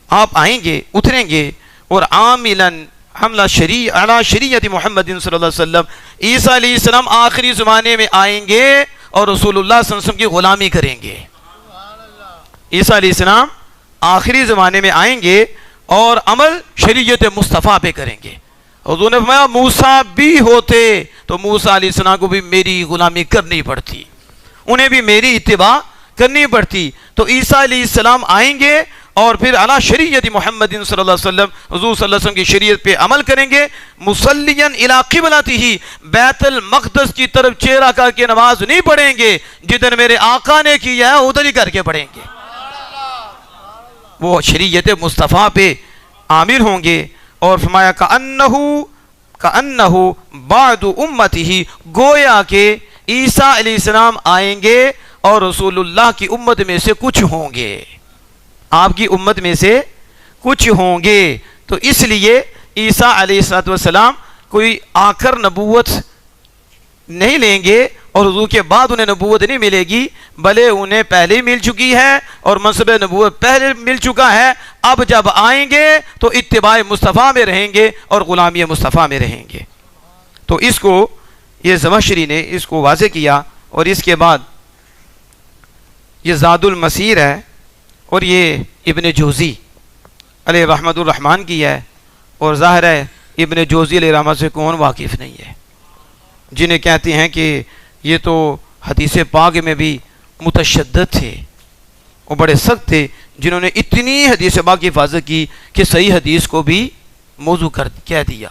آپ آئیں گے، اتریں گے، اور عاملاً حملہ علی شریعت محمد صلی اللہ علیہ وسلم، عیسیٰ علیہ السلام آخری زمانے میں آئیں گے اور رسول اللہ صلی اللہ علیہ وسلم کی غلامی کریں گے۔ عیسیٰ علیہ السلام آخری زمانے میں آئیں گے اور عمل شریعت مصطفیٰ پہ کریں گے۔ حضور نے فرمایا موسیٰ بھی ہوتے تو موسیٰ علیہ السلام کو بھی میری غلامی کرنی پڑتی، انہیں بھی میری اتباع کرنی پڑتی، تو عیسیٰ علیہ السلام آئیں گے اور پھر علی شریعت محمد صلی اللہ علیہ وسلم، حضور صلی اللہ علیہ وسلم کی شریعت پہ عمل کریں گے، مصلین الی قبلتہ، بیت المقدس کی طرف چہرہ کر کے نماز نہیں پڑھیں گے، جدھر میرے آقا نے کیا ہے ادھر ہی کر کے پڑھیں گے، وہ شریعت مصطفیٰ پہ عامل ہوں گے۔ اور فرمایا کأنہ بعد امتہ، گویا کہ عیسیٰ علیہ السلام آئیں گے اور رسول اللہ کی امت میں سے کچھ ہوں گے، آپ کی امت میں سے کچھ ہوں گے۔ تو اس لیے عیسیٰ علیہ السلام کوئی آ کر نبوت نہیں لیں گے اور حضور کے بعد انہیں نبوت نہیں ملے گی، بلے انہیں پہلے ہی مل چکی ہے اور منصب نبوت پہلے مل چکا ہے۔ اب جب آئیں گے تو اتباع مصطفیٰ میں رہیں گے اور غلامی مصطفیٰ میں رہیں گے۔ تو اس کو یہ زمخشری نے اس کو واضح کیا، اور اس کے بعد یہ زاد المسیر ہے، اور یہ ابن جوزی علیہ رحمت الرحمن کی ہے، اور ظاہر ہے ابن جوزی علیہ رحمت سے کون واقف نہیں ہے، جنہیں کہتے ہیں کہ یہ تو حدیث پاک میں بھی متشدد تھے، وہ بڑے سخت تھے، جنہوں نے اتنی حدیث پاک کی حفاظت کی کہ صحیح حدیث کو بھی موضوع کہہ دیا۔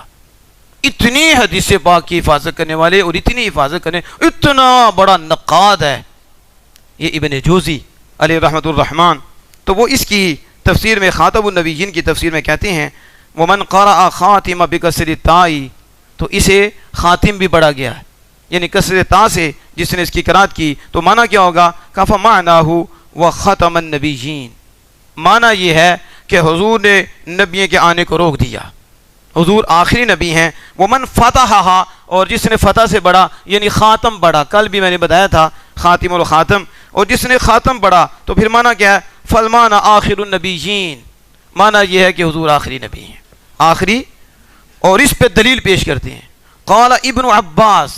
اتنی حدیث پاک کی حفاظت کرنے والے اور اتنی حفاظت کرنے، اتنا بڑا نقاد ہے یہ ابن جوزی علیہ رحمت الرحمن۔ تو وہ اس کی تفسیر میں، خاتم النبیین کی تفسیر میں کہتے ہیں وَمَنْ قَرَأَ خَاتِمَ بِكَسْرِ التَّاءِ، تو اسے خاتم بھی پڑھا گیا ہے، یعنی کسر تا سے جس نے اس کی قرات کی، تو معنی کیا ہوگا؟ فَمَعْنَاهُ وَخَتَمَ النَّبِيِّينَ، معنی یہ ہے کہ حضور نے نبیوں کے آنے کو روک دیا، حضور آخری نبی ہیں۔ وَمَنْ فَتَحَهَا، اور جس نے فتح سے پڑھا یعنی خاتم پڑھا، کل بھی میں نے بتایا تھا خاتم اور خاتم، اور جس نے خاتم پڑھا تو پھر معنی کیا ہے؟ فَالْمَانَ آخِرُ النَّبِيِّينَ، معنی یہ ہے کہ حضور آخری نبی ہیں، آخری۔ اور اس پہ دلیل پیش کرتے ہیں، قال ابن عباس،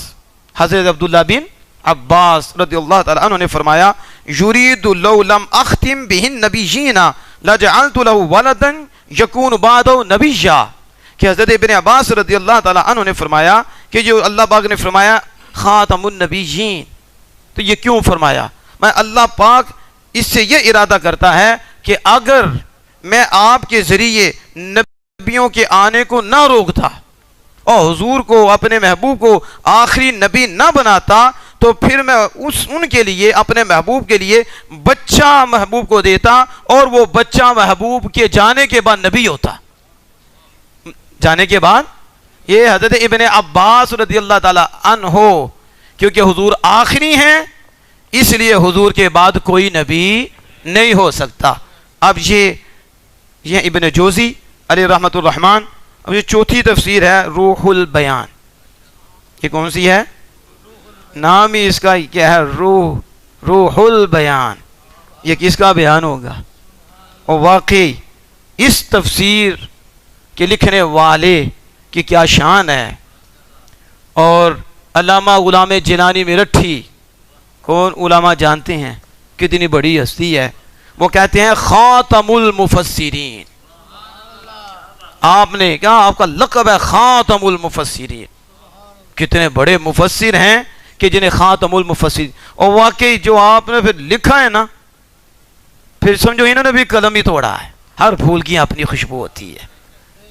حضرت عبداللہ بن عباس رضی اللہ تعالیٰ عنہ نے فرمایا یرید لو لم اختم به النبیین لجعلت له ولدا یکون بعده نبیا، کہ حضرت ابن عباس رضی اللہ تعالیٰ عنہ نے فرمایا کہ جو اللہ پاک نے فرمایا خاتم النبیین، تو یہ کیوں فرمایا؟ میں اللہ پاک اس سے یہ ارادہ کرتا ہے کہ اگر میں آپ کے ذریعے نبیوں کے آنے کو نہ روکتا اور حضور کو، اپنے محبوب کو آخری نبی نہ بناتا، تو پھر میں ان کے لیے، اپنے محبوب کے لیے بچہ محبوب کو دیتا، اور وہ بچہ محبوب کے جانے کے بعد نبی ہوتا، جانے کے بعد۔ یہ حضرت ابن عباس رضی اللہ تعالی عنہ، کیونکہ حضور آخری ہیں اس لیے حضور کے بعد کوئی نبی نہیں ہو سکتا۔ اب یہ ابن جوزی علیہ رحمت الرحمن۔ اب یہ چوتھی تفسیر ہے روح البیان، یہ کون سی ہے؟ نام ہی اس کا کیا ہے؟ روح البیان۔ یہ کس کا بیان ہوگا؟ اور واقعی اس تفسیر کے لکھنے والے کی کیا شان ہے۔ اور علامہ غلام جیلانی میرٹھی، کون علماء جانتے ہیں کتنی بڑی ہستی ہے، وہ کہتے ہیں خاتم المفسرین، آپ نے کہا آپ کا لقب ہے خاتم المفسرین، کتنے بڑے مفسر ہیں کہ جنہیں خاتم المفسرین۔ اور واقعی جو آپ نے پھر لکھا ہے نا، پھر سمجھو انہوں نے بھی قلم ہی توڑا ہے، ہر پھول کی اپنی خوشبو ہوتی ہے،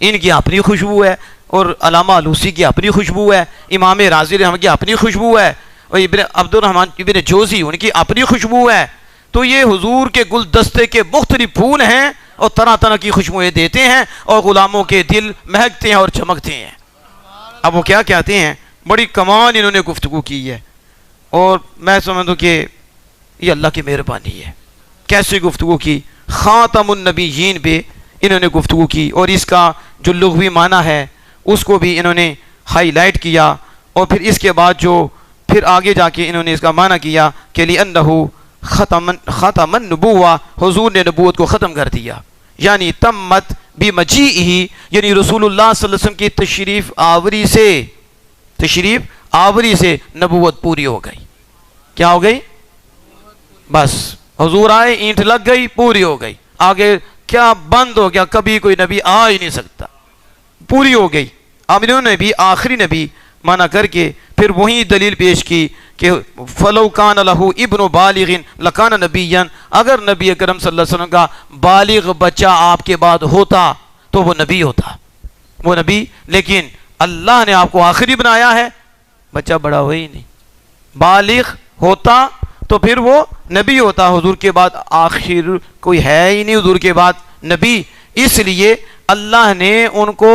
ان کی اپنی خوشبو ہے، اور علامہ علوسی کی اپنی خوشبو ہے، امام رازی رحمہ کی اپنی خوشبو ہے، اور ابن عبد الرحمن ابن جوزی ان کی اپنی خوشبو ہے۔ تو یہ حضور کے گلدستے کے مختلف پھول ہیں اور طرح طرح کی خوشبوئیں دیتے ہیں، اور غلاموں کے دل مہکتے ہیں اور چمکتے ہیں۔ اب وہ کیا کہتے ہیں، بڑی کمال انہوں نے گفتگو کی ہے، اور میں سمجھوں کہ یہ اللہ کی مہربانی ہے، کیسی گفتگو کی، خاتم النبیین پہ انہوں نے گفتگو کی، اور اس کا جو لغوی معنی ہے اس کو بھی انہوں نے ہائی لائٹ کیا، اور پھر اس کے بعد جو پھر آگے جا کے انہوں نے اس کا معنی کیا کہ لِأَنَّهُ ختم النبوہ، حضور نے نبوت کو ختم کر دیا، یعنی تمت بمجیئہ، یعنی رسول اللہ صلی اللہ علیہ وسلم کی تشریف آوری سے نبوت پوری ہو گئی۔ کیا ہو گئی؟ بس حضور آئے، اینٹ لگ گئی، پوری ہو گئی، آگے کیا بند ہو گیا، کبھی کوئی نبی آ ہی نہیں سکتا، پوری ہو گئی۔ اب انہوں نے بھی آخری نبی مانا کر کے پھر وہی دلیل پیش کی کہ فلو کان لہو ابن بالغ لکان نبیا، اگر نبی اکرم صلی اللہ علیہ وسلم کا بالغ بچہ آپ کے بعد ہوتا تو وہ نبی ہوتا، وہ نبی، لیکن اللہ نے آپ کو آخری بنایا ہے، بچہ بڑا ہو ہی نہیں، بالغ ہوتا تو پھر وہ نبی ہوتا، حضور کے بعد آخر کوئی ہے ہی نہیں حضور کے بعد نبی، اس لیے اللہ نے ان کو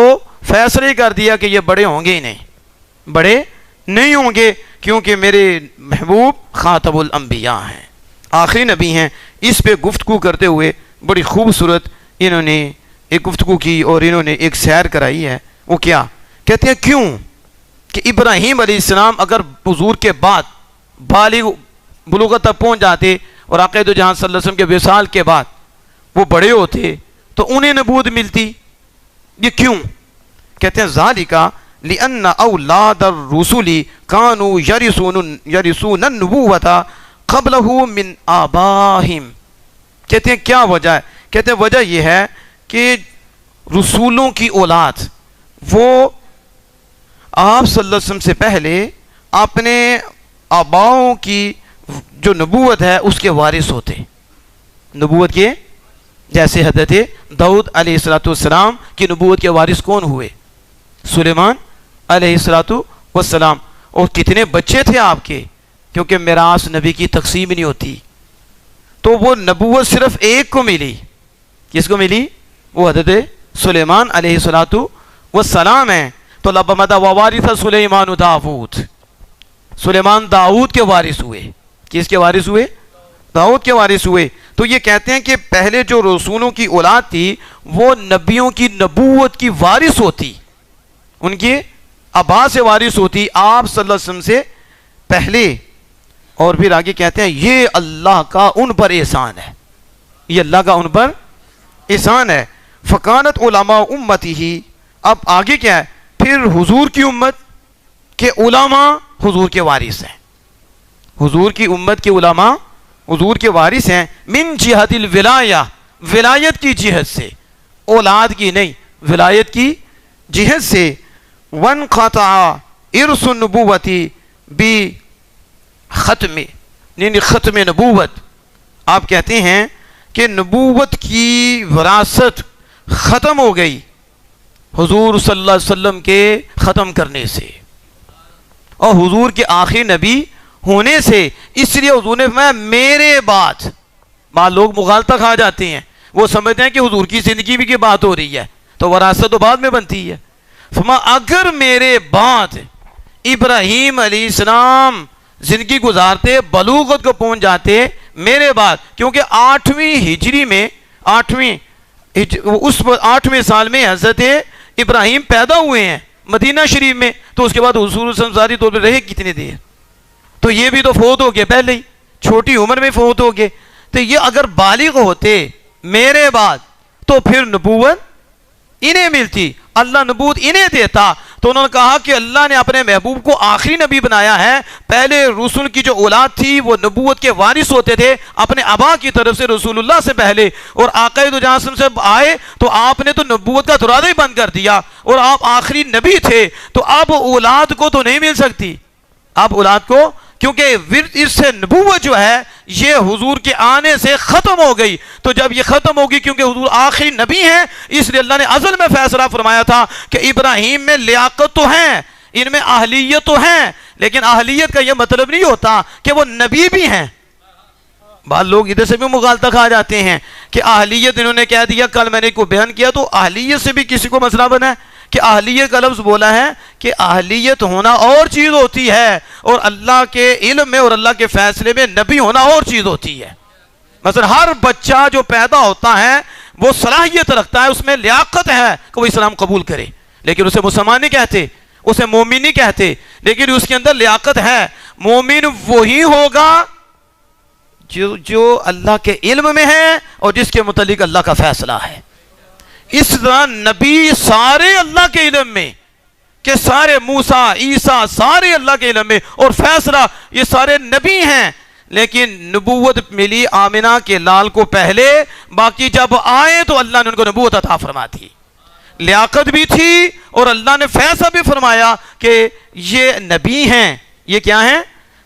فیصلے کر دیا کہ یہ بڑے ہوں گے ہی نہیں، بڑے نہیں ہوں گے، کیونکہ میرے محبوب خاتم الانبیاء ہیں، آخری نبی ہیں۔ اس پہ گفتگو کرتے ہوئے بڑی خوبصورت انہوں نے ایک گفتگو کی اور انہوں نے ایک سیر کرائی ہے، وہ کیا کہتے ہیں، کیوں کہ ابراہیم علیہ السلام اگر حضور کے بعد بالغ بلوغت تک پہنچ جاتے اور آقا دو جہاں صلی اللہ علیہ وسلم کے وصال کے بعد وہ بڑے ہوتے تو انہیں نبوت ملتی، یہ کیوں؟ کہتے ہیں ذالکا لأن اولاد الرسول كانوا يرثون النبوۃ قبلہ من آباہم، کہتے ہیں کیا وجہ ہے؟ کہتے ہیں وجہ یہ ہے کہ رسولوں کی اولاد وہ آپ صلی اللہ علیہ وسلم سے پہلے اپنے آباؤں کی جو نبوت ہے اس کے وارث ہوتے، نبوت کے، جیسے حضرت داؤد علیہ السلام کی نبوت کے وارث کون ہوئے؟ سلیمان علیہ السلام، اور کتنے بچے تھے آپ کے، کیونکہ میراث نبی کی تقسیم نہیں ہوتی، تو وہ نبوت صرف ایک کو ملی، کس کو ملی؟ وہ حضرت سلیمان علیہ السلام ہیں، تو لبمد ووارث سلیمان داؤد، سلیمان داؤد کے وارث ہوئے، کس کے وارث ہوئے؟ داؤد کے وارث ہوئے۔ تو یہ کہتے ہیں کہ پہلے جو رسولوں کی اولاد تھی وہ نبیوں کی نبوت کی وارث ہوتی، ان کے ابا سے وارث ہوتی آپ صلی اللہ علیہ وسلم سے پہلے، اور پھر آگے کہتے ہیں یہ اللہ کا ان پر احسان ہے، یہ اللہ کا ان پر احسان ہے۔ فکانت علماء امتی ہی، اب آگے کیا ہے؟ پھر حضور کی امت کے علماء حضور کے وارث ہیں، حضور کی امت کے علماء حضور کے وارث ہیں، من جہت الولایہ، ولایت کی جہت سے، اولاد کی نہیں، ولایت کی جہت سے، وانقطع ارث النبوۃ بختم، یعنی ختم نبوت، آپ کہتے ہیں کہ نبوت کی وراثت ختم ہو گئی حضور صلی اللہ علیہ وسلم کے ختم کرنے سے اور حضور کے آخری نبی ہونے سے، اس لیے حضور نے فرمایا میرے بعد لوگ مغالطہ کھا جاتے ہیں، وہ سمجھتے ہیں کہ حضور کی زندگی بھی کی بات ہو رہی ہے تو وراثت تو بعد میں بنتی ہے، فرمایا اگر میرے بعد ابراہیم علیہ السلام زندگی گزارتے، بلوغت کو پہنچ جاتے میرے بعد، کیونککہ 8ویں ہجری میں اس 8ویں سال میں حضرت ابراہیم پیدا ہوئے ہیں مدینہ شریف میں، تو اس کے بعد حضور صلی اللہ علیہ وسلم ظاہری طور پر رہے کتنے دیر؟ تو یہ بھی تو فوت ہو گئے پہلے ہی، چھوٹی عمر میں فوت ہو گئے، تو یہ اگر بالغ ہوتے میرے بعد تو پھر نبوت انہیں ملتی، اللہ نبوت انہیں دیتا۔ تو انہوں نے کہا کہ اللہ نے اپنے محبوب کو آخری نبی بنایا ہے، پہلے رسول کی جو اولاد تھی وہ نبوت کے وارث ہوتے تھے اپنے ابا کی طرف سے رسول اللہ سے پہلے، اور آقا دو جہاں سے آئے تو آپ نے تو نبوت کا دروازہ ہی بند کر دیا، اور آپ آخری نبی تھے، تو اب اولاد کو تو نہیں مل سکتی، اب اولاد کو، کیونکہ اس سے نبوت جو ہے یہ حضور کے آنے سے ختم ہو گئی، تو جب یہ ختم ہوگی کیونکہ حضور آخری نبی ہیں، اس لیے اللہ نے ازل میں فیصلہ فرمایا تھا کہ ابراہیم میں لیاقت تو ہیں، ان میں اہلیت تو ہیں، لیکن اہلیت کا یہ مطلب نہیں ہوتا کہ وہ نبی بھی ہیں۔ بعض لوگ ادھر سے بھی مغالطہ کھا جاتے ہیں کہ اہلیت انہوں نے کہہ دیا، کل میں نے کو بیان کیا تو اہلیت سے بھی کسی کو مسئلہ بنا ہے کہ اہلیت کا لفظ بولا ہے کہ اہلیت ہونا اور چیز ہوتی ہے، اور اللہ کے علم میں اور اللہ کے فیصلے میں نبی ہونا اور چیز ہوتی ہے۔ مثلا ہر بچہ جو پیدا ہوتا ہے وہ صلاحیت رکھتا ہے، اس میں لیاقت ہے کہ وہ اسلام قبول کرے، لیکن اسے مسلمان نہیں کہتے، اسے مومن نہیں کہتے، لیکن اس کے اندر لیاقت ہے۔ مومن وہی ہوگا جو اللہ کے علم میں ہے اور جس کے متعلق اللہ کا فیصلہ ہے۔ اس طرح نبی سارے اللہ کے علم میں، کہ سارے موسیٰ عیسیٰ سارے اللہ کے علم میں، اور فیصلہ یہ سارے نبی ہیں، لیکن نبوت ملی آمنہ کے لال کو پہلے، باقی جب آئے تو اللہ نے ان کو نبوت عطا فرما دی۔ لیاقت بھی تھی اور اللہ نے فیصلہ بھی فرمایا کہ یہ نبی ہیں. یہ کیا ہیں؟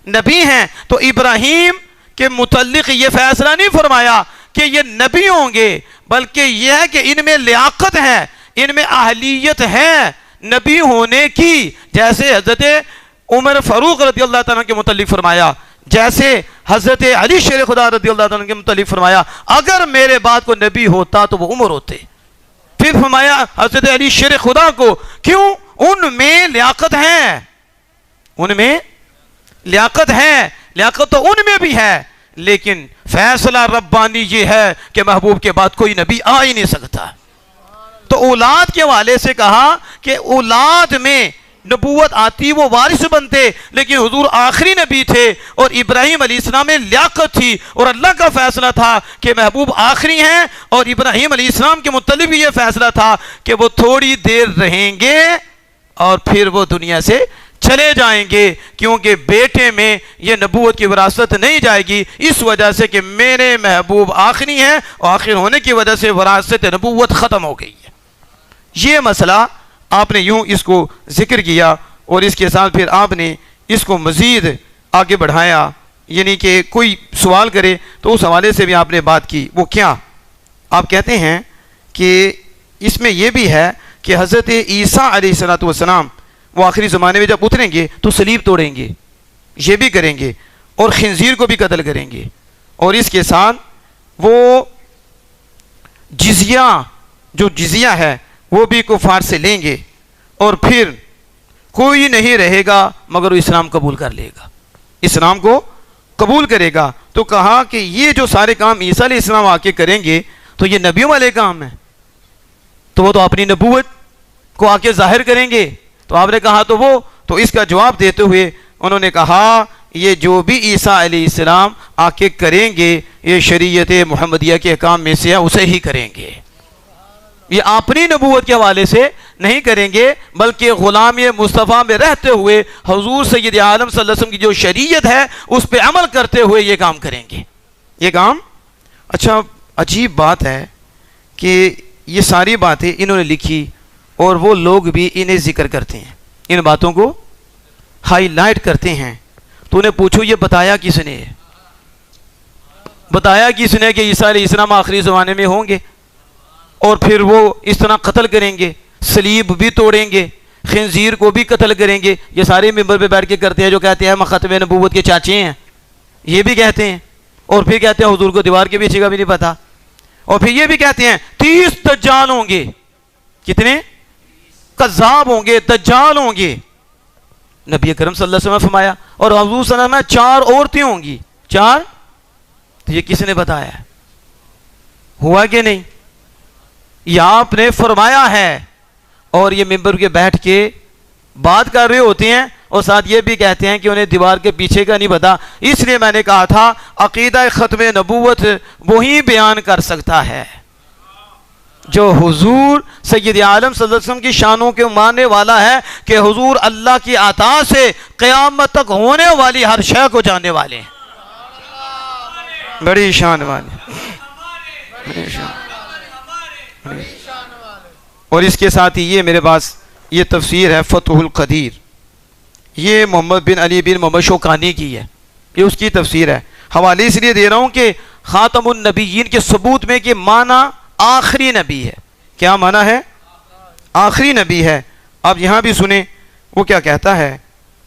نبی ہیں. تو ابراہیم کے متعلق یہ فیصلہ نہیں فرمایا کہ یہ نبی ہوں گے، بلکہ یہ ہے کہ ان میں لیاقت ہے، ان میں اہلیت ہے نبی ہونے کی. جیسے حضرت عمر فاروق رضی اللہ تعالیٰ کے متعلق فرمایا، جیسے حضرت علی شیر خدا رضی اللہ تعالیٰ کے متعلق فرمایا اگر میرے بعد کو نبی ہوتا تو وہ عمر ہوتے. پھر فرمایا حضرت علی شیر خدا کو، کیوں؟ ان میں لیاقت ہے، ان میں لیاقت ہے. لیاقت تو ان میں بھی ہے، لیکن فیصلہ ربانی یہ ہے کہ محبوب کے بعد کوئی نبی آ ہی نہیں سکتا. تو اولاد کے حوالے سے کہا کہ اولاد میں نبوت آتی، وہ وارث بنتے، لیکن حضور آخری نبی تھے اور ابراہیم علیہ السلام میں لیاقت تھی اور اللہ کا فیصلہ تھا کہ محبوب آخری ہیں. اور ابراہیم علیہ السلام کے متعلق بھی یہ فیصلہ تھا کہ وہ تھوڑی دیر رہیں گے اور پھر وہ دنیا سے چلے جائیں گے، کیونکہ بیٹے میں یہ نبوت کی وراثت نہیں جائے گی، اس وجہ سے کہ میرے محبوب آخری ہیں اور آخر ہونے کی وجہ سے وراثت نبوت ختم ہو گئی ہے. یہ مسئلہ آپ نے یوں اس کو ذکر کیا اور اس کے ساتھ پھر آپ نے اس کو مزید آگے بڑھایا، یعنی کہ کوئی سوال کرے تو اس حوالے سے بھی آپ نے بات کی. وہ کیا؟ آپ کہتے ہیں کہ اس میں یہ بھی ہے کہ حضرت عیسیٰ علیہ السلام وہ آخری زمانے میں جب اتریں گے تو صلیب توڑیں گے، یہ بھی کریں گے اور خنزیر کو بھی قتل کریں گے، اور اس کے ساتھ وہ جزیہ، جو جزیہ ہے وہ بھی کفار سے لیں گے، اور پھر کوئی نہیں رہے گا مگر وہ اسلام قبول کر لے گا، اسلام کو قبول کرے گا. تو کہا کہ یہ جو سارے کام عیسیٰ علیہ السلام آ کے کریں گے تو یہ نبیوں والے کام ہیں، تو وہ تو اپنی نبوت کو آ کے ظاہر کریں گے. تو آپ نے کہا تو وہ، تو اس کا جواب دیتے ہوئے انہوں نے کہا یہ جو بھی عیسیٰ علیہ السلام آ کے کریں گے یہ شریعت محمدیہ کے احکام میں سے ہے، اسے ہی کریں گے. یہ اپنی نبوت کے حوالے سے نہیں کریں گے، بلکہ غلامی مصطفیٰ میں رہتے ہوئے حضور سید عالم صلی اللہ علیہ وسلم کی جو شریعت ہے اس پہ عمل کرتے ہوئے یہ کام کریں گے. یہ کام اچھا عجیب بات ہے کہ یہ ساری باتیں انہوں نے لکھی اور وہ لوگ بھی انہیں ذکر کرتے ہیں، ان باتوں کو ہائی لائٹ کرتے ہیں. تو انہیں پوچھو یہ بتایا کس نے؟ بتایا کس نے کہ عیسیٰ علیہ السلام آخری زمانے میں ہوں گے اور پھر وہ اس طرح قتل کریں گے، صلیب بھی توڑیں گے، خنزیر کو بھی قتل کریں گے. یہ سارے ممبر پہ بیٹھ کے کرتے ہیں جو کہتے ہیں ہم ختم نبوت کے چاچے ہیں، یہ بھی کہتے ہیں. اور پھر کہتے ہیں حضور کو دیوار کے پیچھے کا بھی نہیں پتا. اور پھر یہ بھی کہتے ہیں 30 دجال ہوں گے. کتنے؟ کذاب ہوں گے، دجال ہوں گے. نبی کرم صلی اللہ علیہ وسلم نے فرمایا، اور حضور صلی اللہ علیہ وسلم 4 عورتیں ہوں گی. 4؟ تو یہ کس نے بتایا؟ ہوا کہ نہیں؟ یہ آپ نے فرمایا ہے. اور یہ ممبر کے بیٹھ کے بات کر رہے ہوتے ہیں اور ساتھ یہ بھی کہتے ہیں کہ انہیں دیوار کے پیچھے کا نہیں پتا. اس لیے میں نے کہا تھا عقیدہ ختم نبوت وہی بیان کر سکتا ہے جو حضور سید عالم صلی اللہ علیہ وسلم کی شانوں کے ماننے والا ہے کہ حضور اللہ کی عطا سے قیامت تک ہونے والی ہر شے کو جاننے والے ہیں. بڑی شان والے، بڑی شان. اور اس کے ساتھ ہی یہ میرے پاس یہ تفسیر ہے فتح القدیر، یہ محمد بن علی بن محمد شوکانی کی ہے، یہ اس کی تفسیر ہے. حوالے اس لیے دے رہا ہوں کہ خاتم النبیین کے ثبوت میں کہ معنی آخری نبی ہے. کیا معنی ہے؟ آخری نبی ہے. آپ یہاں بھی سنیں وہ کیا کہتا ہے.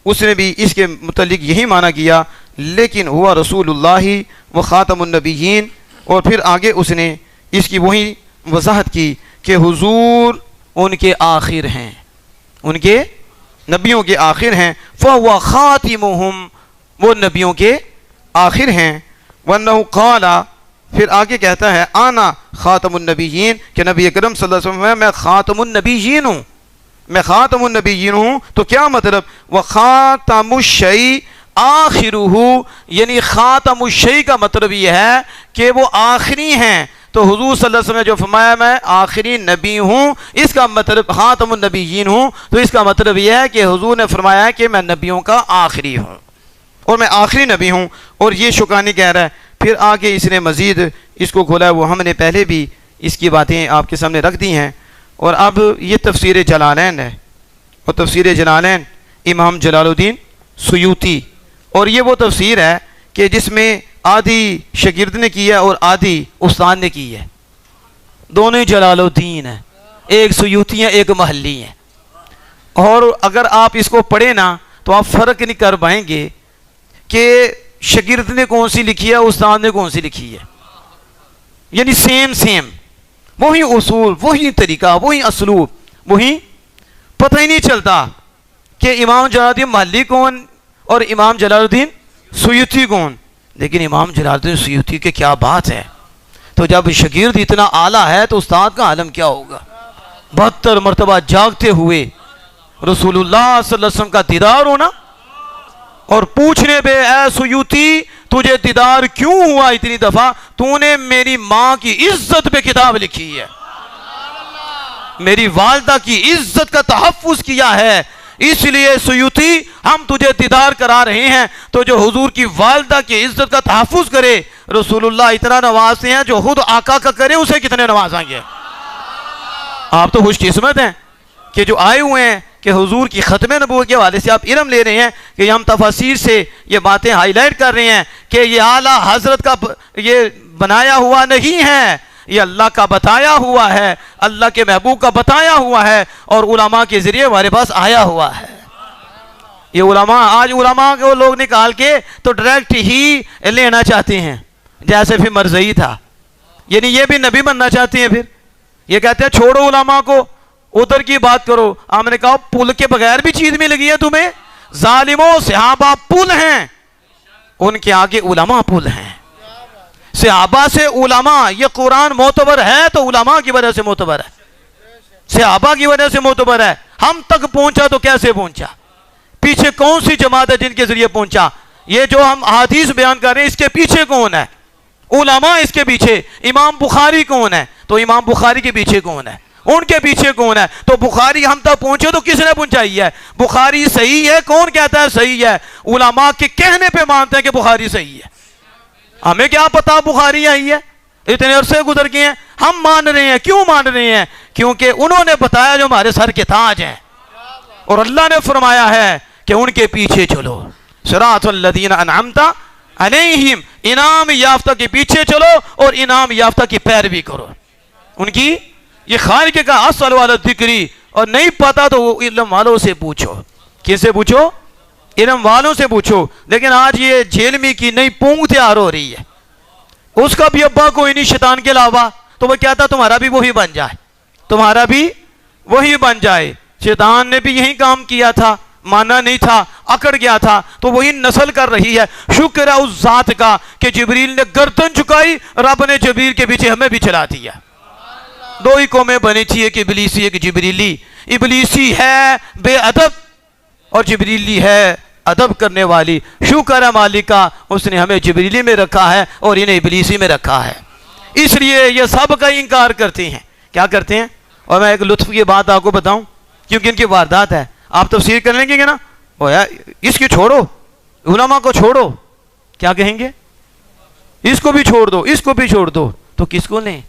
اس نے بھی اس کے متعلق یہی معنی کیا، لیکن ہوا رسول اللہ و خاتم النبیین. اور پھر آگے اس نے اس کی وہی وضاحت کی کہ حضور ان کے آخر ہیں، ان کے نبیوں کے آخر ہیں. فَهُوَ خَاتِمُهُمْ، وہ نبیوں کے آخر ہیں. وَأَنَّهُ قَالَ، پھر آگے کہتا ہے آنا خاتم النبیین، کہ نبی اکرم صلی اللہ علیہ وسلم میں خاتم النبیین ہوں، میں خاتم النبیین ہوں. تو کیا مطلب؟ وَخَاتَمُ الشَّيْءِ آخِرُهُ، یعنی خاتم الشَّيْء کا مطلب یہ ہے کہ وہ آخری ہیں. تو حضور صلی اللہ علیہ وسلم نے جو فرمایا میں آخری نبی ہوں، اس کا مطلب خاتم النبیین ہوں، تو اس کا مطلب یہ ہے کہ حضور نے فرمایا ہے کہ میں نبیوں کا آخری ہوں اور میں آخری نبی ہوں. اور یہ شوکانی کہہ رہا ہے. پھر آگے اس نے مزید اس کو کھولا ہے، وہ ہم نے پہلے بھی اس کی باتیں آپ کے سامنے رکھ دی ہیں. اور اب یہ تفسیر جلالین ہے، اور تفسیر جلالین امام جلال الدین سیوطی، اور یہ وہ تفسیر ہے کہ جس میں آدھی شاگرد نے کی ہے اور آدھی استاد نے کی ہے، دونوں جلال الدین ہیں، ایک سیوطی ہیں ایک محلی ہیں، اور اگر آپ اس کو پڑھیں نا تو آپ فرق نہیں کر پائیں گے کہ شاگرد نے کون سی لکھی ہے استاد نے کون سی لکھی ہے، یعنی سیم وہی اصول، وہی طریقہ، وہی اسلوب، وہی، پتہ ہی نہیں چلتا کہ امام جلال الدین محلی کون اور امام جلال الدین سیوطی کون، لیکن امام جلال الدین سیوطی کے کیا بات ہے، تو جب شاگرد اتنا اعلیٰ ہے تو استاد کا عالم کیا ہوگا، 72 مرتبہ جاگتے ہوئے رسول اللہ صلی اللہ علیہ وسلم کا دیدار ہونا، اور پوچھنے پہ اے سیوطی تجھے دیدار کیوں ہوا اتنی دفعہ، تو نے میری ماں کی عزت پہ کتاب لکھی ہے، میری والدہ کی عزت کا تحفظ کیا ہے، اس لیے سیوطی ہم تجھے دیدار کرا رہے ہیں، تو جو حضور کی والدہ کی عزت کا تحفظ کرے، رسول اللہ اتنا نوازتے ہیں، جو خود آقا کا کرے اسے کتنے نوازیں گے۔ آپ تو خوش قسمت ہیں کہ جو آئے ہوئے ہیں کہ حضور کی ختم نبوت کے حوالے سے آپ علم لے رہے ہیں، کہ ہم تفاسیر سے یہ باتیں ہائی لائٹ کر رہے ہیں کہ یہ اعلیٰ حضرت کا یہ بنایا ہوا نہیں ہے، یہ اللہ کا بتایا ہوا ہے، اللہ کے محبوب کا بتایا ہوا ہے، اور علماء کے ذریعے ہمارے پاس آیا ہوا ہے۔ یہ علماء، آج علماء کو لوگ نکال کے تو ڈائریکٹ ہی لینا چاہتے ہیں، جیسے پھر مرزئی تھا، یعنی یہ بھی نبی بننا چاہتے ہیں، پھر یہ کہتے ہیں چھوڑو علماء کو، ادھر کی بات کرو۔ ہم نے کہا پل کے بغیر بھی چیز میں لگی ہے تمہیں، ظالموں صحابہ پل ہیں، ان کے آگے علماء پل ہیں، صحابہ سے علماء، یہ قرآن معتبر ہے تو علماء کی وجہ سے معتبر ہے، صحابہ کی وجہ سے معتبر ہے، ہم تک پہنچا تو کیسے پہنچا، پیچھے کون سی جماعت ہے جن کے ذریعے پہنچا، یہ جو ہم حدیث بیان کر رہے ہیں اس کے پیچھے کون ہے، علماء اس کے پیچھے، امام بخاری کون ہے تو امام بخاری کے پیچھے کون ہے، ان کے پیچھے کون ہے، تو بخاری ہم تک پہنچے تو کس نے پہنچائی ہے، بخاری صحیح ہے، کون کہتا ہے صحیح ہے، علماء کے کہنے پہ مانتے ہیں کہ بخاری صحیح ہے، ہمیں کیا پتا بخاری آئی ہے، اتنے عرصے گزر گئے ہیں، ہم مان رہے ہیں، کیوں مان رہے ہیں، کیونکہ انہوں نے بتایا جو ہمارے سر کے تاج ہیں، اور اللہ نے فرمایا ہے کہ ان کے پیچھے چلو، صراط الذین انعمت علیہم، انعام یافتہ کے پیچھے چلو اور انعام یافتہ کی پیروی کرو، ان کی یہ خالق کا اصل والا ذکری، اور نہیں پتا تو وہ علم والوں سے پوچھو، کس سے پوچھو، علم والوں سے پوچھو۔ لیکن آج یہ جیلمی کی نئی پونگ تیار ہو رہی ہے، اس کا بھی ابا کوئی نہیں شیطان کے علاوہ، تو وہ کہتا تمہارا بھی وہی بن جائے، تمہارا بھی وہی بن جائے، شیطان نے بھی یہی کام کیا تھا، مانا نہیں تھا، اکڑ گیا تھا، تو وہی نسل کر رہی ہے۔ شکر ہے اس ذات کا کہ جبریل نے گردن جھکائی، رب نے جبریل کے پیچھے ہمیں بھی چلا دیا۔ دو ہی قومیں بنی تھی، ایک ابلیسی ایک جبریلی، ابلیسی ہے بے ادب اور جبریلی ہے ادب کرنے والی، شکر ہے مالک کا اس نے ہمیں جبریلی میں رکھا ہے اور انہیں ابلیسی میں رکھا ہے، اس لیے یہ سب کا انکار کرتے ہیں۔ کیا کرتے ہیں؟ اور میں ایک لطف کی بات آپ کو بتاؤں کیونکہ ان کی واردات ہے، آپ تفسیر کر لیں گے نا، اس کی چھوڑو، علماء کو چھوڑو، کیا کہیں گے؟ اس کو بھی چھوڑ دو، اس کو بھی چھوڑ دو، تو کس کو لیں؟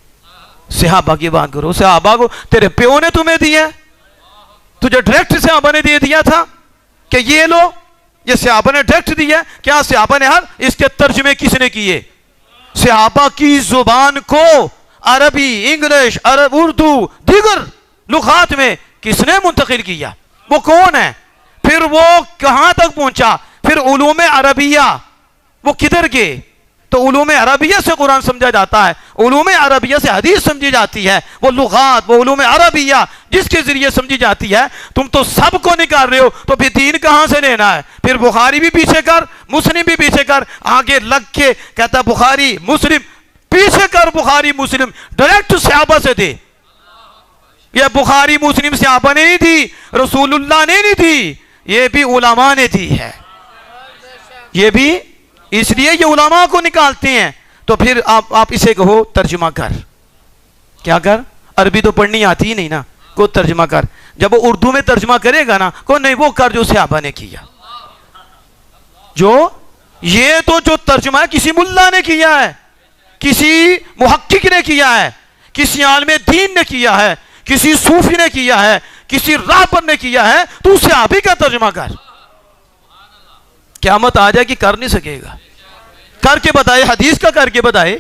صحابہ کی بات کرو، صحابہ کو تیرے پیو نے تمہیں دیا، تجھے ڈائریکٹ صحابہ نے دے دیا تھا کہ یہ لو، یہ صحابہ نے ڈائریکٹ دیا، کیا صحابہ نے ہر اس کے ترجمے کس نے کیے؟ صحابہ کی زبان کو عربی، انگلش، عرب، اردو، دیگر لغات میں کس نے منتقل کیا؟ وہ کون ہے؟ پھر وہ کہاں تک پہنچا؟ پھر علوم عربیہ وہ کدھر گئے؟ تو علوم عربیہ سے قرآن سمجھا جاتا ہے، علوم عربیہ سے حدیث سمجھی جاتی ہے، وہ لغات، وہ علوم عربیہ جس کے ذریعے سمجھی جاتی ہے۔ تم تو سب کو نکال رہے ہو، تو پھر دین کہاں سے لینا ہے؟ پھر بخاری بھی پیچھے کر، مسلم بھی پیچھے کر، آگے لگ کے کہتا بخاری مسلم، پیچھے کر بخاری مسلم، ڈائریکٹ صحابہ سے دے۔ یہ بخاری مسلم صحابہ نے نہیں دی، رسول اللہ نے نہیں دی، یہ بھی علماء نے دی ہے، یہ بھی اس لیے یہ علماء کو نکالتے ہیں۔ تو پھر آپ اسے کہو ترجمہ کر، کیا کر؟ عربی تو پڑھنی آتی ہی نہیں نا، کو ترجمہ کر۔ جب وہ اردو میں ترجمہ کرے گا نا، کو نہیں وہ کر جو صحابہ نے کیا، یہ تو جو ترجمہ ہے کسی ملا نے کیا ہے، کسی محقق نے کیا ہے، کسی عالم دین نے کیا ہے، کسی صوفی نے کیا ہے، کسی راہبر نے کیا ہے، تو اسے آپ ہی کا ترجمہ کر. قیامت آ جائے کہ کر نہیں سکے گا. کر کے بتائے، حدیث کا کر کے بتائے،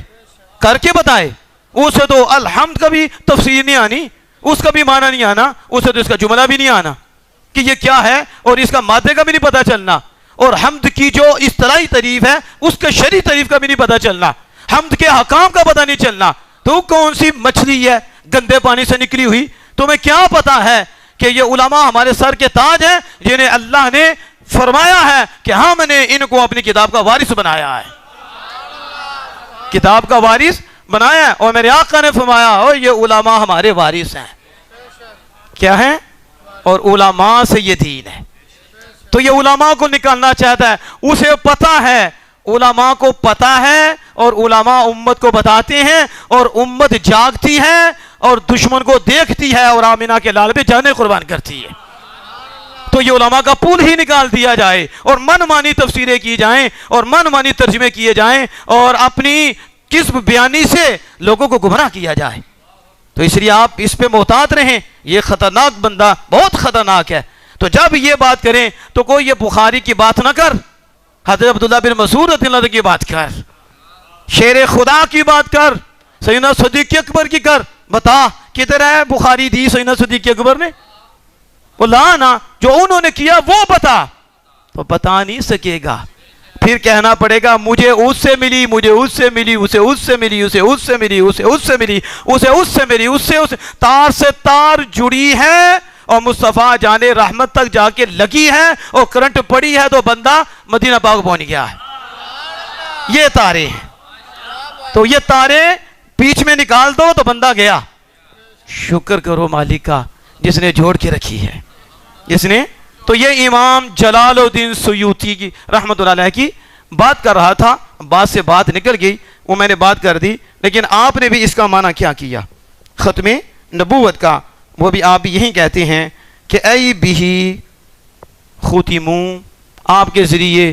کر کے بتائے. اسے تو الحمد کا بھی تفسیر نہیں آنی، اس کا بھی معنی نہیں آنا، اسے تو اس کا جملہ بھی نہیں آنا کہ یہ کیا ہے، اور اس کا مادے کا بھی نہیں پتا چلنا، اور حمد کی جو اصطلاحی تعریف ہے اس کا شرعی تعریف کا بھی نہیں پتا چلنا، حمد کے حکام کا پتا نہیں چلنا. تو کون سی مچھلی ہے گندے پانی سے نکلی ہوئی؟ تمہیں کیا پتا ہے کہ یہ علماء ہمارے سر کے تاج ہیں جنہیں اللہ نے فرمایا ہے کہ ہم نے ان کو اپنی کتاب کا وارث بنایا ہے، کتاب کا وارث بنایا ہے. اور میرے آقا نے فرمایا اور یہ علماء ہمارے وارث ہیں. کیا ہے؟ اور علماء سے یہ دین ہے. تو یہ علماء کو نکالنا چاہتا ہے، اسے پتا ہے، علماء کو پتا ہے، اور علماء امت کو بتاتے ہیں، اور امت جاگتی ہے اور دشمن کو دیکھتی ہے اور آمینہ کے لال پہ جانیں قربان کرتی ہے. تو یہ علماء کا پول ہی نکال دیا جائے اور من مانی تفسیریں کی جائیں اور من مانی ترجمے کیے جائیں اور اپنی کسب بیانی سے لوگوں کو گمراہ کیا جائے. تو اس لیے آپ اس پہ محتاط رہیں. یہ خطرناک بندہ بہت خطرناک ہے. تو جب یہ بات کریں تو کوئی یہ بخاری کی بات نہ کر، حضرت عبداللہ بن مسعود رضی اللہ عنہ کی بات کر، شیر خدا کی بات کر، سیدنا صدیق اکبر کی کر. بتا کدھر ہے بخاری دی سیدنا صدیق اکبر نے؟ وہ لانا جو انہوں نے کیا وہ بتا. تو بتا نہیں سکے گا، پھر کہنا پڑے گا مجھے اس سے ملی، مجھے اس سے ملی، اسے اس سے ملی، اسے اس سے ملی، اسے اس سے ملی، اسے اس سے ملی، اس سے تار سے تار جڑی ہے اور مصطفیٰ جان رحمت تک جا کے لگی ہے اور کرنٹ پڑی ہے تو بندہ مدینہ پاک پہنچ گیا ہے. یہ تارے ہیں. تو یہ تارے بیچ میں نکال دو تو بندہ گیا. شکر کرو مالک کا جس نے جوڑ کے رکھی ہے، جس نے. تو یہ امام جلال الدین سیوطی کی رحمت اللہ علیہ کی بات کر رہا تھا. بات سے بات نکل گئی، وہ میں نے بات کر دی، لیکن آپ نے بھی اس کا معنی کیا کیا ختم نبوت کا؟ وہ بھی آپ بھی یہی کہتے ہیں کہ اے بھی ختمو، آپ کے ذریعے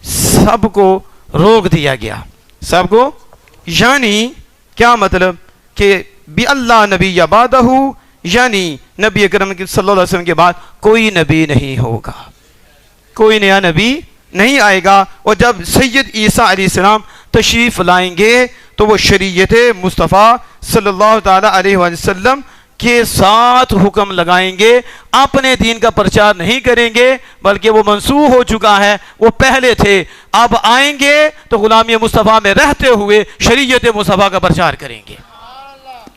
سب کو روک دیا گیا. سب کو یعنی کیا مطلب؟ کہ بھی اللہ نبی بعدہ، یعنی نبی اکرم صلی اللہ علیہ وسلم کے بعد کوئی نبی نہیں ہوگا، کوئی نیا نبی نہیں آئے گا. اور جب سید عیسیٰ علیہ السلام تشریف لائیں گے تو وہ شریعت مصطفیٰ صلی اللہ تعالیٰ علیہ وسلم کے ساتھ حکم لگائیں گے. اپنے دین کا پرچار نہیں کریں گے بلکہ وہ منسوخ ہو چکا ہے، وہ پہلے تھے. اب آئیں گے تو غلامی مصطفیٰ میں رہتے ہوئے شریعت مصطفیٰ کا پرچار کریں گے.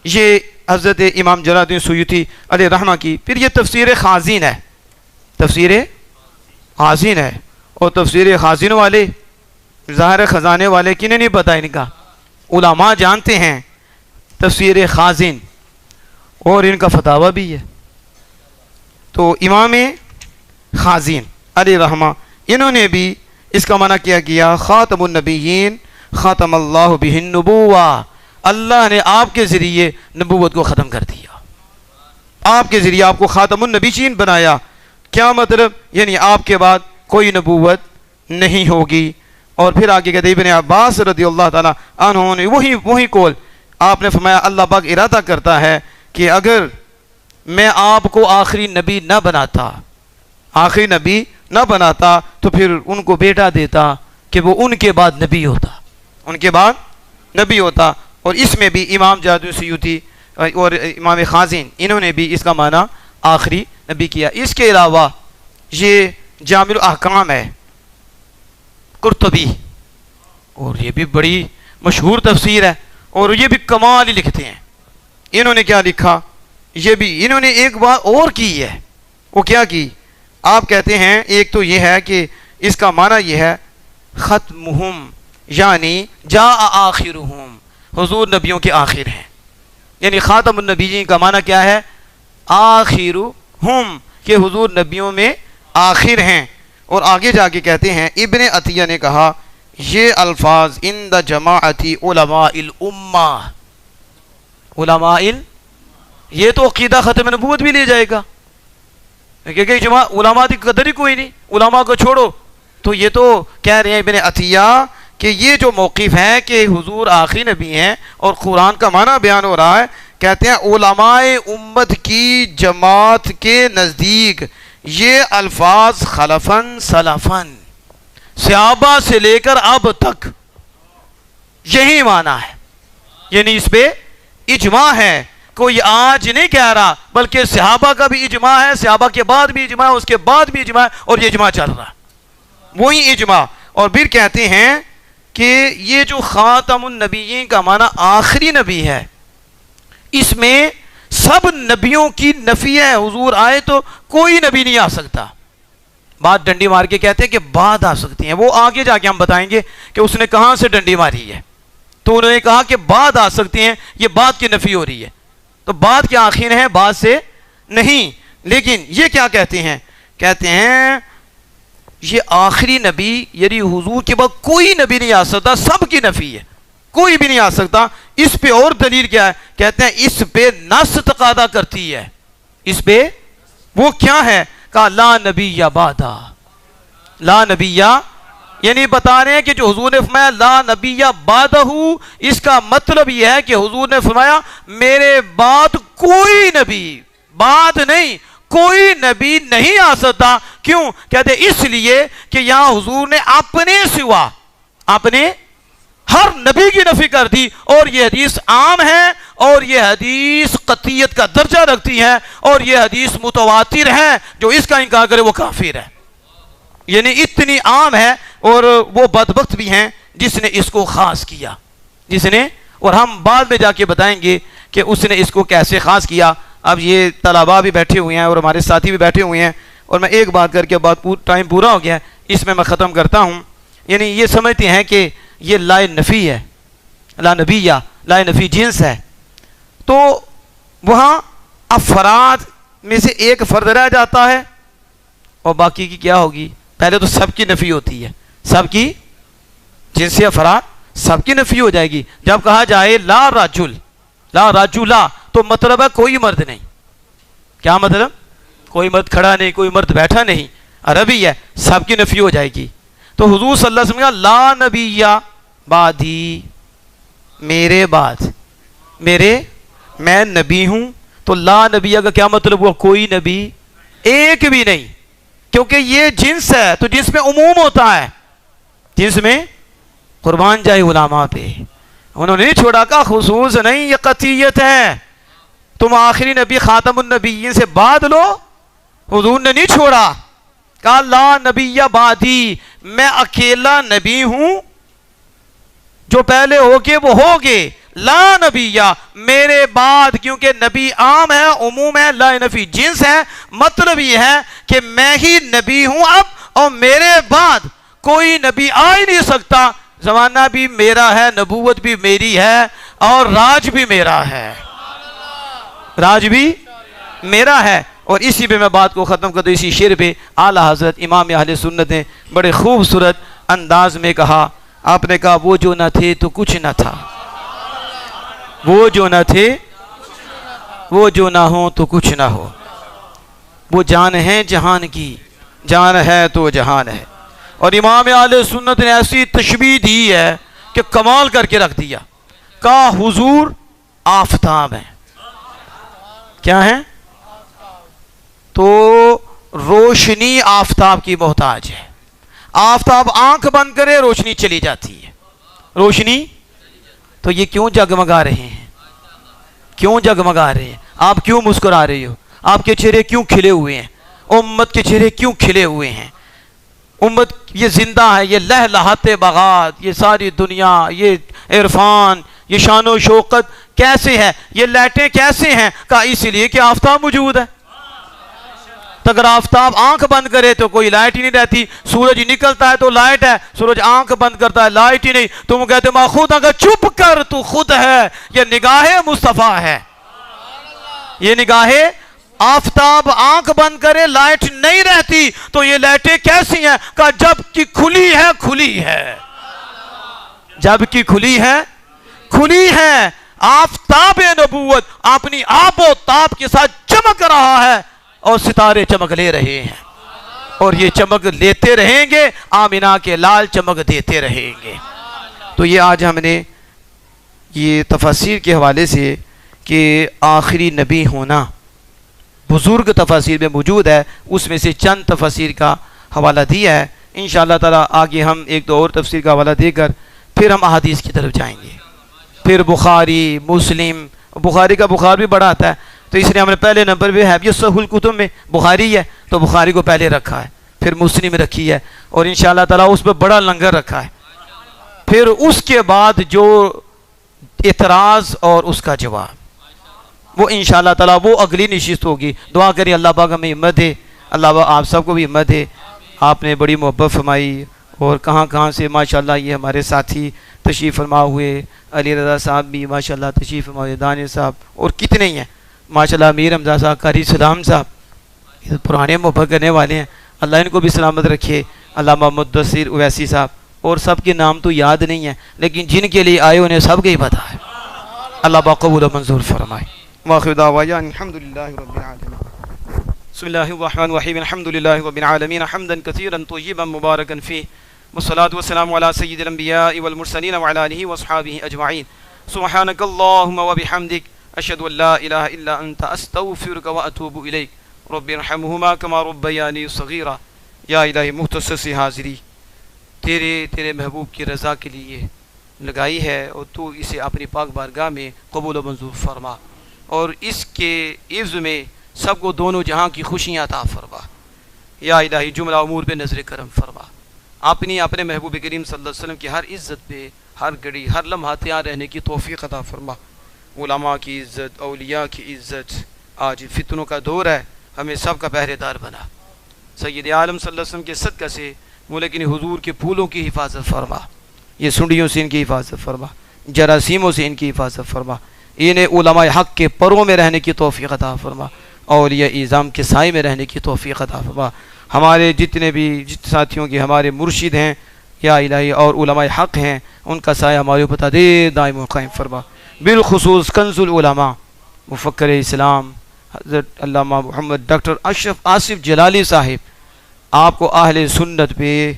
یہ حضرت امام جلال الدین سیوطی علیہ رحمہ کی. پھر یہ تفسیر خازین ہے، تفسیر خازین ہے. اور تفسیر خازین والے ظاہر خزانے والے کنہیں نہیں پتہ ان کا؟ علماء جانتے ہیں تفسیر خازین، اور ان کا فتاوی بھی ہے. تو امام خازین علیہ رحمہ انہوں نے بھی اس کا منع کیا گیا خاتم النبیین خاتم اللہ بہ النبوہ. اللہ نے آپ کے ذریعے نبوت کو ختم کر دیا، آپ کے ذریعے آپ کو خاتم النبیین بنایا. کیا مطلب؟ یعنی آپ کے بعد کوئی نبوت نہیں ہوگی. اور پھر آگے کہتے ابن عباس رضی اللہ تعالیٰ عنہ نے وہی قول آپ نے فرمایا اللہ پاک ارادہ کرتا ہے کہ اگر میں آپ کو آخری نبی نہ بناتا، آخری نبی نہ بناتا تو پھر ان کو بیٹا دیتا کہ وہ ان کے بعد نبی ہوتا، ان کے بعد نبی ہوتا. اور اس میں بھی امام جلال الدین سیوطی اور امام خازین انہوں نے بھی اس کا معنی آخری نبی کیا. اس کے علاوہ یہ جامع الاحکام ہے قرطبی، اور یہ بھی بڑی مشہور تفسیر ہے اور یہ بھی کمال ہی لکھتے ہیں. انہوں نے کیا لکھا؟ یہ بھی انہوں نے ایک بات اور کی ہے. وہ کیا کی؟ آپ کہتے ہیں ایک تو یہ ہے کہ اس کا معنی یہ ہے ختمہم یعنی جاء آخرہم، حضور نبیوں کے آخر ہیں. یعنی خاتم النبیین کا معنی کیا ہے؟ آخرہم، کہ حضور نبیوں میں آخر ہیں. اور آگے جا کے کہتے ہیں ابن عطیہ نے کہا یہ الفاظ عند جماعتی علماء الامہ، علماء یہ تو عقیدہ ختم نبوت بھی لے جائے گا کیونکہ علماء کی قدر ہی کوئی نہیں، علماء کو چھوڑو. تو یہ تو کہہ رہے ہیں ابن عطیہ کہ یہ جو موقف ہے کہ حضور آخری نبی ہیں اور قرآن کا معنی بیان ہو رہا ہے، کہتے ہیں علماء امت کی جماعت کے نزدیک یہ الفاظ خلفن سلفن صحابہ سے لے کر اب تک یہی معنی ہے، یعنی اس پہ اجماع ہے، کوئی آج نہیں کہہ رہا، بلکہ صحابہ کا بھی اجماع ہے، صحابہ کے بعد بھی اجماع ہے، اس کے بعد بھی اجماع ہے، اور یہ اجماع چل رہا ہے، وہی اجماع۔ اور پھر کہتے ہیں کہ یہ جو خاتم النبیین کا معنی آخری نبی ہے، اس میں سب نبیوں کی نفی ہے، حضور آئے تو کوئی نبی نہیں آ سکتا۔ بات ڈنڈی مار کے کہتے ہیں کہ بعد آ سکتی ہیں، وہ آگے جا کے ہم بتائیں گے کہ اس نے کہاں سے ڈنڈی ماری ہے، تو انہوں نے کہا کہ بعد آ سکتی ہیں، یہ بات کی نفی ہو رہی ہے، تو بعد کے آخر ہے، بعد سے نہیں۔ لیکن یہ کیا کہتے ہیں؟ کہتے ہیں یہ آخری نبی یعنی حضور کے بعد کوئی نبی نہیں آ سکتا، سب کی نفی ہے، کوئی بھی نہیں آ سکتا۔ اس پہ اور دلیل کیا ہے؟ کہتے ہیں اس پہ نص تقاضا کرتی ہے، اس پہ وہ کیا ہے؟ کہا لا نبی بعدا، لا نبی، یعنی بتا رہے ہیں کہ جو حضور نے فرمایا لا نبی بعدہ، اس کا مطلب یہ ہے کہ حضور نے فرمایا میرے بعد کوئی نبی، بعد نہیں، کوئی نبی نہیں آ سکتا۔ کیوں؟ کہتے اس لیے کہ یہاں حضور نے اپنے سوا اپنے ہر نبی کی نفی کر دی، اور یہ حدیث عام ہے، اور یہ حدیث قطعیت کا درجہ رکھتی ہے، اور یہ حدیث متواتر ہے، جو اس کا انکار کرے وہ کافر ہے، یعنی اتنی عام ہے۔ اور وہ بدبخت بھی ہیں جس نے اس کو خاص کیا، جس نے، اور ہم بعد میں جا کے بتائیں گے کہ اس نے اس کو کیسے خاص کیا۔ اب یہ طلباء بھی بیٹھے ہوئے ہیں اور ہمارے ساتھی بھی بیٹھے ہوئے ہیں، اور میں ایک بات کر کے ٹائم پورا ہو گیا ہے، اس میں ختم کرتا ہوں۔ یعنی یہ سمجھتے ہیں کہ یہ لا نفی ہے، لا نبیہ، لا نفی جنس ہے، تو وہاں افراد میں سے ایک فرد رہ جاتا ہے، اور باقی کی کیا ہوگی؟ پہلے تو سب کی نفی ہوتی ہے، سب کی جنسی افراد سب کی نفی ہو جائے گی۔ جب کہا جائے لا رجل، لا رجلا، تو مطلب ہے کوئی مرد نہیں۔ کیا مطلب؟ کوئی مرد کھڑا نہیں، کوئی مرد بیٹھا نہیں، عربی ہے، سب کی نفی ہو جائے گی۔ تو حضور صلی اللہ علیہ وسلم کا لا نبی بعدی، میرے بعد، میں نبی ہوں، تو لا نبی کا کیا مطلب ہوا؟ کوئی نبی ایک بھی نہیں، کیونکہ یہ جنس ہے، تو جنس میں عموم ہوتا ہے، جنس میں قربان جائے علماء پہ، انہوں نے نہیں چھوڑا، کا خصوص نہیں، یہ قطعیت ہے، تم آخری نبی خاتم النبیین سے بعد لو، حضور نے نہیں چھوڑا، کہا لا نبی بعدی، میں اکیلا نبی ہوں، جو پہلے ہوگے وہ ہوگے، لا نبی میرے بعد، کیونکہ نبی عام ہے، عموم ہے، لا نفی جنس ہے، مطلب یہ ہے کہ میں ہی نبی ہوں اب، اور میرے بعد کوئی نبی آ ہی نہیں سکتا، زمانہ بھی میرا ہے، نبوت بھی میری ہے، اور راج بھی میرا ہے، راج بھی میرا ہے۔ اور اسی پہ میں بات کو ختم کر دوں، اسی شعر پہ اعلیٰ حضرت امام اہل سنت نے بڑے خوبصورت انداز میں کہا، آپ نے کہا وہ جو نہ تھے تو کچھ نہ تھا، وہ جو نہ تھے، وہ جو نہ ہو تو کچھ نہ ہو، وہ جان ہے جہان کی، جان ہے تو جہان ہے۔ اور امام اہل سنت نے ایسی تشبیہ دی ہے کہ کمال کر کے رکھ دیا، کہا حضور آفتاب ہیں، کیا ہیں؟ تو روشنی آفتاب کی محتاج ہے، آفتاب آنکھ بند کرے روشنی چلی جاتی ہے، روشنی، تو یہ کیوں جگمگا رہے ہیں؟ کیوں جگمگا رہے ہیں؟ آپ کیوں مسکرا رہے ہو؟ آپ کے چہرے کیوں کھلے ہوئے ہیں؟ امت کے چہرے کیوں کھلے ہوئے ہیں؟ امت یہ زندہ ہے، یہ لہلہاتے بغات، یہ ساری دنیا، یہ عرفان، یہ شان و شوقت کیسے ہے؟ یہ لائٹیں کیسے ہیں؟ کہا اس لیے کہ آفتاب موجود ہے، تو اگر آفتاب آنکھ بند کرے تو کوئی لائٹ ہی نہیں رہتی، سورج نکلتا ہے تو لائٹ ہے، سورج آنکھ بند کرتا ہے لائٹ ہی نہیں، تم کہتے میں خود، اگر چپ کر تو خود ہے، یہ نگاہ مصطفیٰ ہے، یہ نگاہ آفتاب آنکھ بند کرے لائٹ نہیں رہتی، تو یہ لائٹیں کیسی ہیں؟ کہا جب کی کھلی ہے، کھلی ہے، جب کی کھلی ہے، کھلی ہے، آفتاب نبوت اپنی آب و تاب کے ساتھ چمک رہا ہے، اور ستارے چمک لے رہے ہیں، اور یہ چمک لیتے رہیں گے، آمینہ کے لال چمک دیتے رہیں گے۔ تو یہ آج ہم نے یہ تفاسیر کے حوالے سے کہ آخری نبی ہونا بزرگ تفاسیر میں موجود ہے، اس میں سے چند تفاسیر کا حوالہ دیا ہے. انشاءاللہ تعالی آگے ہم ایک دو اور تفسیر کا حوالہ دے کر پھر ہم احادیث کی طرف جائیں گے. پھر بخاری، مسلم، بخاری کا بخار بھی بڑا آتا ہے، تو اس لیے ہم نے پہلے نمبر پہ ہے یہ صحیح الکتب میں بخاری ہے تو بخاری کو پہلے رکھا ہے، پھر مسلم رکھی ہے، اور انشاءاللہ تعالی اس پہ بڑا لنگر رکھا ہے. پھر اس کے بعد جو اعتراض اور اس کا جواب، وہ انشاءاللہ تعالی وہ اگلی نشست ہوگی. دعا کریں اللہ پاک ہمیں ہمت دے، اللہ پاک آپ سب کو بھی ہمت دے. آپ نے بڑی محبت فرمائی، اور کہاں کہاں سے ماشاءاللہ یہ ہمارے ساتھی تشریف فرما ہوئے، علی رضا صاحب بھی ماشاءاللہ تشریف فرما ہوئے، دانش صاحب اور کتنے ہی ہیں ماشاءاللہ، امیر حمزہ صاحب، قاری سلام صاحب، یہ پرانے محبت کرنے والے ہیں، اللہ ان کو بھی سلامت رکھے. علامہ مدثر اویسی صاحب، اور سب کے نام تو یاد نہیں ہیں لیکن جن کے لیے آئے انہیں سب کے ہی پتہ ہے. اللہ پاک قبول و منظور فرمائے. واخر دعوانا الحمدللہ رب العالمین. بسم اللہ الرحمن الرحیم. الحمدللہ رب العالمین حمدا کثیرا طیبا مبارکا فیہ، والصلاة والسلام علی سید الانبیاء والمرسلین وعلی آلہ واصحابہ اجمعین. سبحانک اللہم وبحمدک، اشہد ان لا الہ الا انت، استغفرک واتوب الیک. رب ارحمہما کما ربیانی صغیرا. یا الہی مختص حاضری تیرے محبوب کی رضا کے لیے لگائی ہے، اور تو اسے اپنی پاک بارگاہ میں قبول و منظور فرما، اور اس کے عوض میں سب کو دونوں جہاں کی خوشیاں عطا فرما. یا الہی جملہ امور پہ نظر کرم فرما، اپنے محبوب کریم صلی اللہ علیہ وسلم کی ہر عزت پہ ہر گھڑی ہر لمحہ تیار رہنے کی توفیق عطا فرما. علماء کی عزت، اولیاء کی عزت، آج فتنوں کا دور ہے، ہمیں سب کا پہرے دار بنا. سید عالم صلی اللہ علیہ وسلم کے صدقہ سے مولکن حضور کے پھولوں کی حفاظت فرما، یہ سنڈیوں سے ان کی حفاظت فرما، جراثیموں سے ان کی حفاظت فرما. انہیں علماء حق کے پروں میں رہنے کی توفیق عطا فرما، اولیاء اعظام کے سائے میں رہنے کی توفیق عطا فرما. ہمارے جتنے بھی ساتھیوں کے ہمارے مرشد ہیں یا الہی اور علماء حق ہیں، ان کا سایہ ہمارے اوپر دے دائم و قائم فرما. بالخصوص کنز العلماء مفکر اسلام حضرت علامہ محمد ڈاکٹر اشرف آصف جلالی صاحب، آپ کو اہل سنت پہ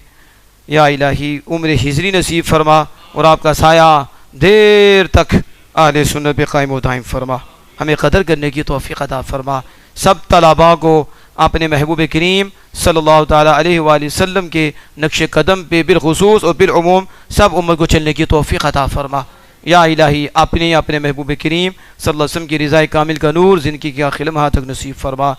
یا الہی عمر حضری نصیب فرما، اور آپ کا سایہ دیر تک اہل سنت پہ قائم و دائم فرما. ہمیں قدر کرنے کی توفیق عطا فرما. سب طلباء کو اپنے محبوب کریم صلی اللہ تعالیٰ علیہ وآلہ وسلم کے نقش قدم پہ بالخصوص اور بالعموم سب امت کو چلنے کی توفیق عطا فرما. یا الہی اپنے محبوب کریم صلی اللہ علیہ وسلم کی رضا کامل کا نور زندگی کے آخر لمحہ تک نصیب فرما.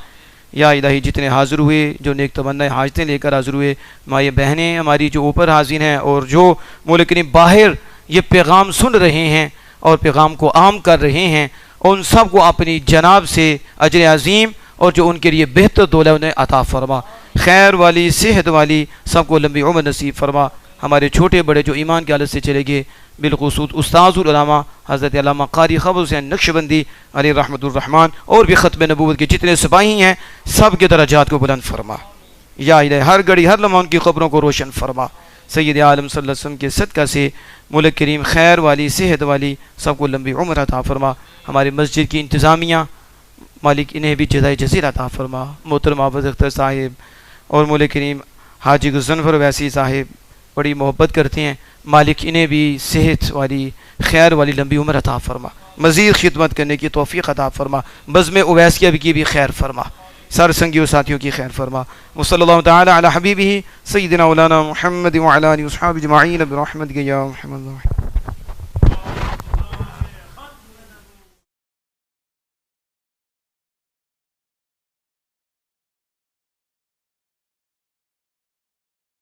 یا الہی جتنے حاضر ہوئے، جو نیک تمنا حاجتیں لے کر حاضر ہوئے، مائیں بہنیں ہماری جو اوپر حاضر ہیں، اور جو مولک کریم باہر یہ پیغام سن رہے ہیں اور پیغام کو عام کر رہے ہیں، ان سب کو اپنی جناب سے اجر عظیم اور جو ان کے لیے بہتر دولہ انہیں عطا فرما. خیر والی، صحت والی سب کو لمبی عمر نصیب فرما. ہمارے چھوٹے بڑے جو ایمان کی حالت سے چلے گئے، بالخصوص استاذ العلامہ حضرت علامہ قاری خبر حسین نقشبندی علیہ رحمۃ الرحمن، اور بھی ختم نبوت کے جتنے سپاہی ہیں سب کے درجات کو بلند فرما. یا الہی ہر گھڑی ہر لمحہ ان کی قبروں کو روشن فرما. سید عالم صلی اللہ علیہ وسلم کے صدقہ سے ملک کریم خیر والی، صحت والی سب کو لمبی عمر عطا فرما. ہماری مسجد کی انتظامیہ مالک انہیں بھی جزائے جزیل عطا فرما. محترم حافظ اختر صاحب اور مولک کریم حاجی غضنفر اویسی صاحب بڑی محبت کرتے ہیں، مالک انہیں بھی صحت والی، خیر والی لمبی عمر عطا فرما. مزید خدمت کرنے کی توفیق عطا فرما. بزم اویسیہ کی بھی خیر فرما، سر سنگیوں ساتھیوں کی خیر فرما. وصلی اللہ تعالی علی حبیبہ سیدنا مولانا محمد وعلی آلہ وصحبہ اجمعین برحمتک یا ارحم الراحمین.